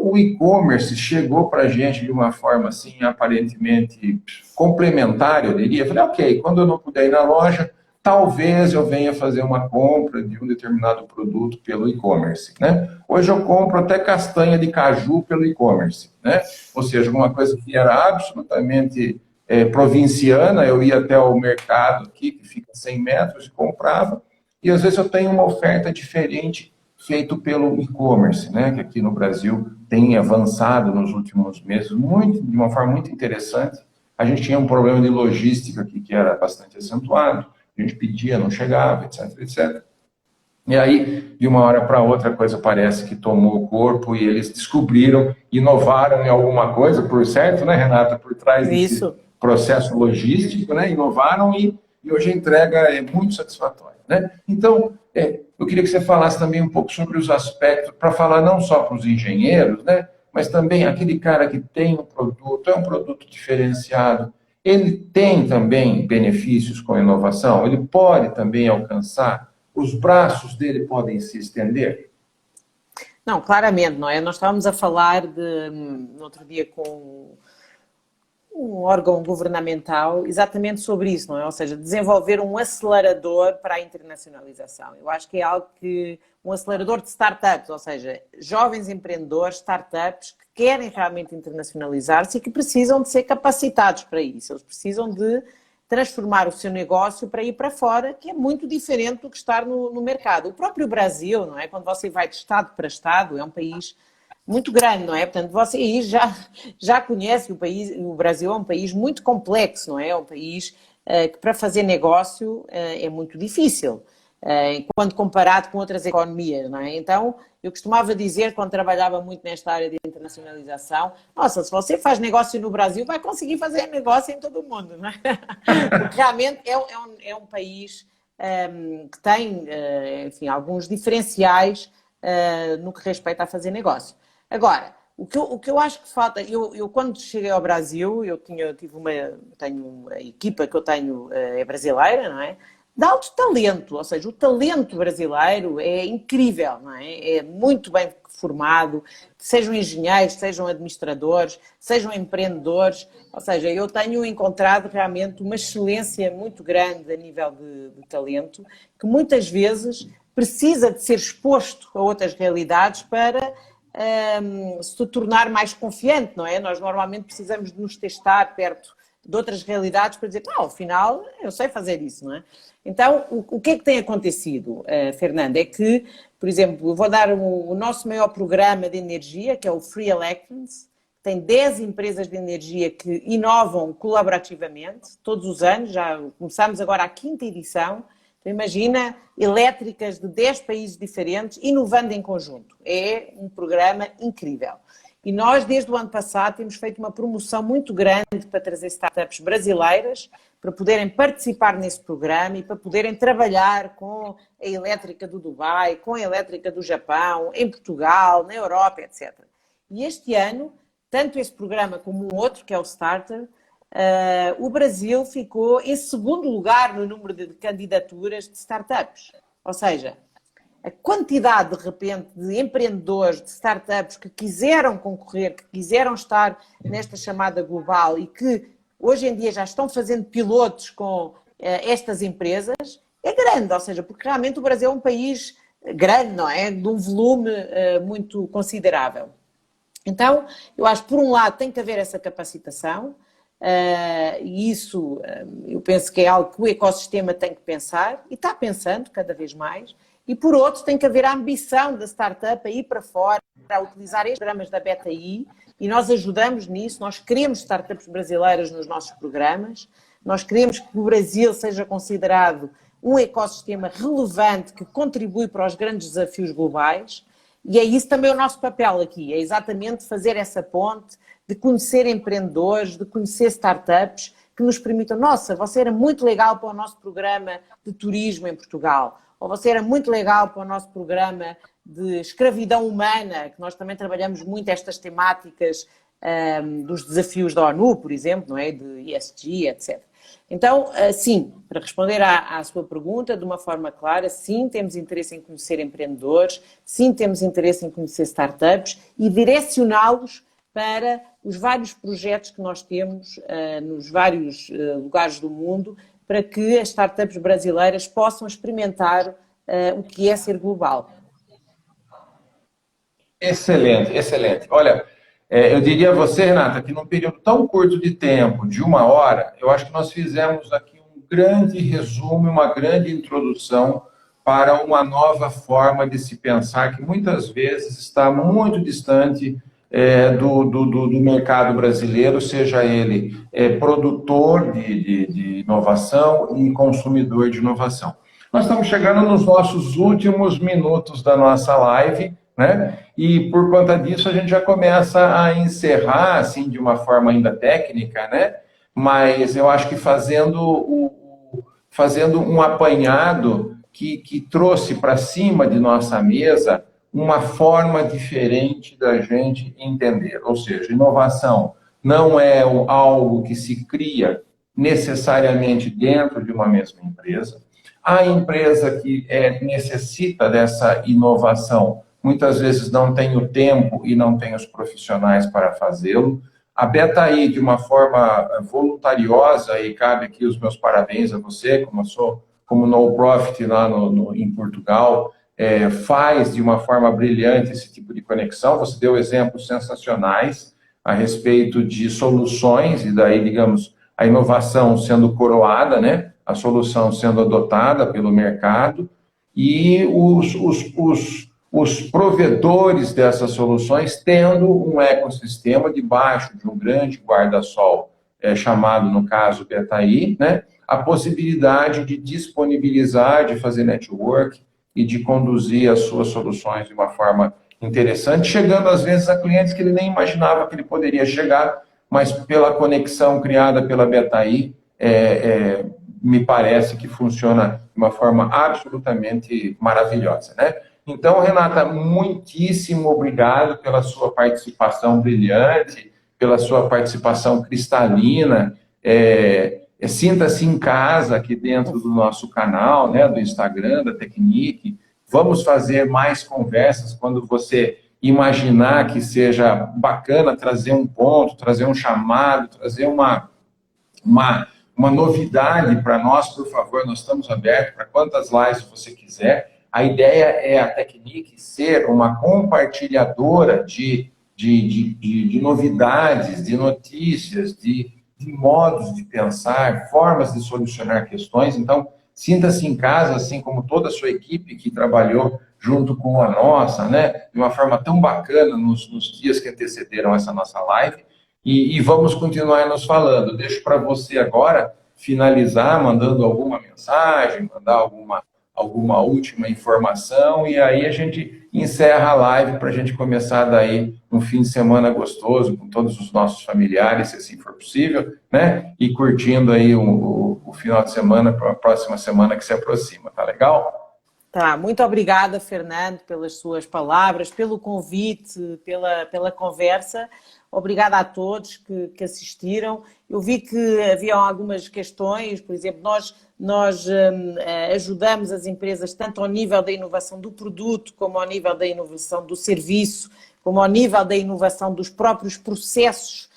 S1: o e-commerce chegou para a gente de uma forma assim, aparentemente complementar, eu diria. Eu falei, ok, quando eu não puder ir na loja, talvez eu venha fazer uma compra de um determinado produto pelo e-commerce, né? Hoje eu compro até castanha de caju pelo e-commerce, né? Ou seja, uma coisa que era absolutamente provinciana, eu ia até o mercado aqui, que fica a 100 metros, e comprava, e às vezes eu tenho uma oferta diferente feito pelo e-commerce, né? Que aqui no Brasil tem avançado nos últimos meses de uma forma muito interessante. A gente tinha um problema de logística aqui que era bastante acentuado, a gente pedia, não chegava, etc, etc. E aí, de uma hora para outra, a coisa parece que tomou o corpo e eles descobriram, inovaram em alguma coisa, por certo, né, Renata, por trás desse processo logístico, né, inovaram e hoje a entrega é muito satisfatória, né? Então, eu queria que você falasse também um pouco sobre os aspectos, para falar não só para os engenheiros, né, mas também aquele cara que tem um produto, é um produto diferenciado, ele tem também benefícios com a inovação, ele pode também alcançar, os braços dele podem se estender?
S2: Não, claramente, não é? Nós estávamos a falar no outro dia com um órgão governamental exatamente sobre isso, não é? Ou seja, desenvolver um acelerador para a internacionalização. Eu acho que é algo que, um acelerador de startups, ou seja, jovens empreendedores, startups que querem realmente internacionalizar-se e que precisam de ser capacitados para isso. Eles precisam de transformar o seu negócio para ir para fora, que é muito diferente do que estar no mercado. O próprio Brasil, não é? Quando você vai de estado para estado, é um país muito grande, não é? Portanto, você aí já conhece o Brasil é um país muito complexo, não é? É um país que para fazer negócio é muito difícil. quando comparado com outras economias, não é? Então, eu costumava dizer, quando trabalhava muito nesta área de internacionalização, nossa, se você faz negócio no Brasil, vai conseguir fazer negócio em todo o mundo, não é? Porque realmente é um país que tem, enfim, alguns diferenciais no que respeita a fazer negócio. Agora, o que eu acho que falta, eu quando cheguei ao Brasil, tenho a equipa que eu tenho é brasileira, não é? De alto talento, ou seja, o talento brasileiro é incrível, não é? É muito bem formado, sejam engenheiros, sejam administradores, sejam empreendedores, ou seja, eu tenho encontrado realmente uma excelência muito grande a nível de talento, que muitas vezes precisa de ser exposto a outras realidades para se tornar mais confiante, não é? Nós normalmente precisamos de nos testar perto de outras realidades para dizer, afinal, eu sei fazer isso, não é? Então, o que é que tem acontecido, Fernando? É que, por exemplo, vou dar o nosso maior programa de energia, que é o Free Electrons, tem 10 empresas de energia que inovam colaborativamente, todos os anos, já começamos agora a 5ª edição. Então, imagina, elétricas de 10 países diferentes, inovando em conjunto. É um programa incrível. E nós, desde o ano passado, temos feito uma promoção muito grande para trazer startups brasileiras para poderem participar nesse programa e para poderem trabalhar com a elétrica do Dubai, com a elétrica do Japão, em Portugal, na Europa, etc. E este ano, tanto esse programa como um outro, que é o Starter, o Brasil ficou em segundo lugar no número de candidaturas de startups. Ou seja, a quantidade, de repente, de empreendedores, de startups que quiseram concorrer, que quiseram estar nesta chamada global e que hoje em dia já estão fazendo pilotos com estas empresas, é grande. Ou seja, porque realmente o Brasil é um país grande, não é? De um volume muito considerável. Então, eu acho que, por um lado, tem que haver essa capacitação, e isso eu penso que é algo que o ecossistema tem que pensar, e está pensando cada vez mais, e por outro tem que haver a ambição da startup a ir para fora, a utilizar estes programas da BetaI, e nós ajudamos nisso, nós queremos startups brasileiras nos nossos programas, nós queremos que o Brasil seja considerado um ecossistema relevante que contribui para os grandes desafios globais, e é isso também o nosso papel aqui, é exatamente fazer essa ponte de conhecer empreendedores, de conhecer startups que nos permitam, nossa, você era muito legal para o nosso programa de turismo em Portugal, ou você era muito legal para o nosso programa de escravidão humana, que nós também trabalhamos muito estas temáticas dos desafios da ONU, por exemplo, não é? De ESG, etc. Então, sim, para responder à sua pergunta de uma forma clara, sim, temos interesse em conhecer empreendedores, sim, temos interesse em conhecer startups e direcioná-los para os vários projetos que nós temos nos vários lugares do mundo, para que as startups brasileiras possam experimentar o que é ser global.
S1: Excelente, excelente. Olha, eu diria a você, Renata, que num período tão curto de tempo, de 1 hora, eu acho que nós fizemos aqui um grande resumo, uma grande introdução para uma nova forma de se pensar, que muitas vezes está muito distante do mercado brasileiro, seja ele produtor de inovação e consumidor de inovação. Nós estamos chegando nos nossos últimos minutos da nossa live, né? E por conta disso a gente já começa a encerrar, assim, de uma forma ainda técnica, né? Mas eu acho que fazendo um apanhado que trouxe para cima de nossa mesa uma forma diferente da gente entender. Ou seja, inovação não é algo que se cria necessariamente dentro de uma mesma empresa. A empresa que necessita dessa inovação muitas vezes não tem o tempo e não tem os profissionais para fazê-lo. A BetaI, de uma forma voluntariosa, e cabe aqui os meus parabéns a você, como eu sou como no-profit lá em Portugal, faz de uma forma brilhante esse tipo de conexão. Você deu exemplos sensacionais a respeito de soluções, e daí, digamos, a inovação sendo coroada, né? A solução sendo adotada pelo mercado, e os provedores dessas soluções tendo um ecossistema debaixo de um grande guarda-sol, chamado, no caso, BetaI, né? a possibilidade de disponibilizar, de fazer network e de conduzir as suas soluções de uma forma interessante, chegando às vezes a clientes que ele nem imaginava que ele poderia chegar, mas pela conexão criada pela Betaí, me parece que funciona de uma forma absolutamente maravilhosa, né? Então, Renata, muitíssimo obrigado pela sua participação brilhante, pela sua participação cristalina. Sinta-se em casa aqui dentro do nosso canal, né, do Instagram, da Tecnic. Vamos fazer mais conversas quando você imaginar que seja bacana trazer um ponto, trazer um chamado, trazer uma novidade para nós, por favor, nós estamos abertos para quantas lives você quiser. A ideia é a Tecnic ser uma compartilhadora de novidades, de notícias, de modos de pensar, formas de solucionar questões. Então, sinta-se em casa, assim como toda a sua equipe que trabalhou junto com a nossa, né, de uma forma tão bacana nos dias que antecederam essa nossa live. E vamos continuar nos falando. Deixo para você agora finalizar mandando alguma mensagem, mandar alguma última informação, e aí a gente encerra a live para a gente começar daí um fim de semana gostoso com todos os nossos familiares, se assim for possível, né? E curtindo aí o final de semana para a próxima semana que se aproxima, tá legal?
S2: Tá, muito obrigada, Fernando, pelas suas palavras, pelo convite, pela conversa. Obrigada a todos que assistiram. Eu vi que haviam algumas questões, por exemplo, nós ajudamos as empresas tanto ao nível da inovação do produto, como ao nível da inovação do serviço, como ao nível da inovação dos próprios processos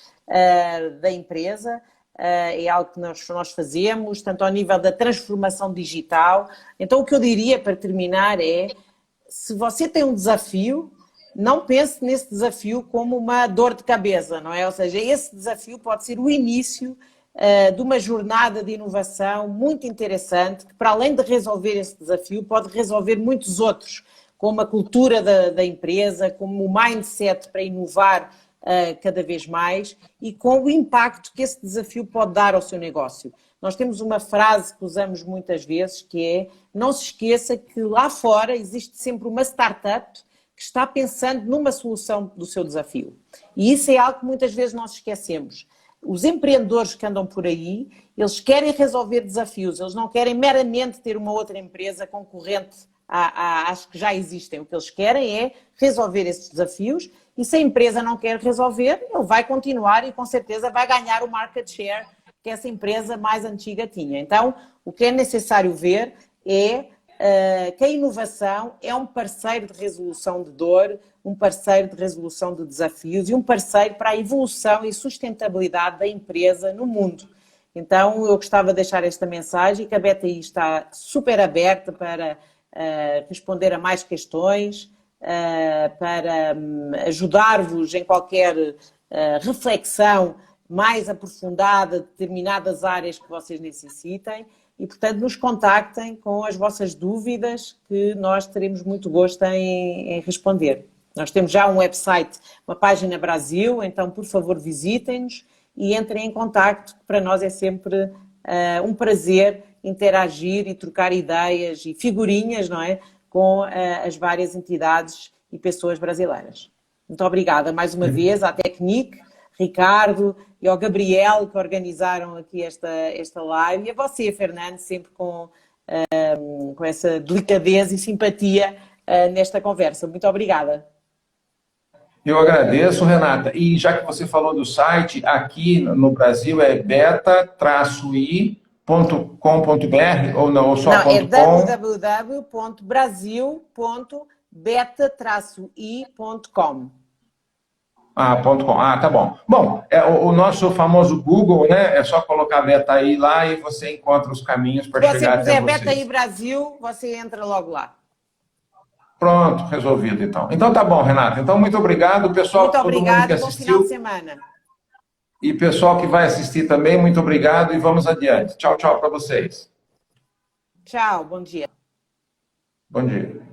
S2: da empresa. É algo que nós fazemos, tanto ao nível da transformação digital. Então, o que eu diria para terminar é, se você tem um desafio, não pense nesse desafio como uma dor de cabeça, não é? Ou seja, esse desafio pode ser o início de uma jornada de inovação muito interessante, que para além de resolver esse desafio, pode resolver muitos outros, como a cultura da empresa, como o mindset para inovar cada vez mais e com o impacto que esse desafio pode dar ao seu negócio. Nós temos uma frase que usamos muitas vezes, que é: não se esqueça que lá fora existe sempre uma startup que está pensando numa solução do seu desafio. E isso é algo que muitas vezes nós esquecemos. Os empreendedores que andam por aí, eles querem resolver desafios, eles não querem meramente ter uma outra empresa concorrente às que já existem. O que eles querem é resolver esses desafios, e se a empresa não quer resolver, ele vai continuar e com certeza vai ganhar o market share que essa empresa mais antiga tinha. Então, o que é necessário ver é que a inovação é um parceiro de resolução de dor, um parceiro de resolução de desafios e um parceiro para a evolução e sustentabilidade da empresa no mundo. Então, eu gostava de deixar esta mensagem, que a Betaí está super aberta para responder a mais questões, para ajudar-vos em qualquer reflexão mais aprofundada de determinadas áreas que vocês necessitem e, portanto, nos contactem com as vossas dúvidas, que nós teremos muito gosto em responder. Nós temos já um website, uma página Brasil, então, por favor, visitem-nos e entrem em contacto, que para nós é sempre um prazer interagir e trocar ideias e figurinhas, não é? Com as várias entidades e pessoas brasileiras. Muito obrigada mais uma vez à Tecnic, Ricardo e ao Gabriel, que organizaram aqui esta live, e a você, Fernando, sempre com essa delicadeza e simpatia nesta conversa. Muito obrigada.
S1: Eu agradeço, Renata. E já que você falou do site, aqui no Brasil é beta-i.com.br ou não? Ou só
S2: não, é www.brasil.beta-i.com.
S1: .com. Tá bom. Bom, o nosso famoso Google, né? É só colocar Betaí lá e você encontra os caminhos para chegar até vocês. Se você
S2: puser Betaí Brasil, você entra logo lá.
S1: Pronto, resolvido então. Então tá bom, Renata. Então muito obrigado, pessoal.
S2: Muito obrigado,
S1: bom
S2: final de semana.
S1: E pessoal que vai assistir também, muito obrigado e vamos adiante. Tchau, tchau para vocês.
S2: Tchau, bom dia.
S1: Bom dia.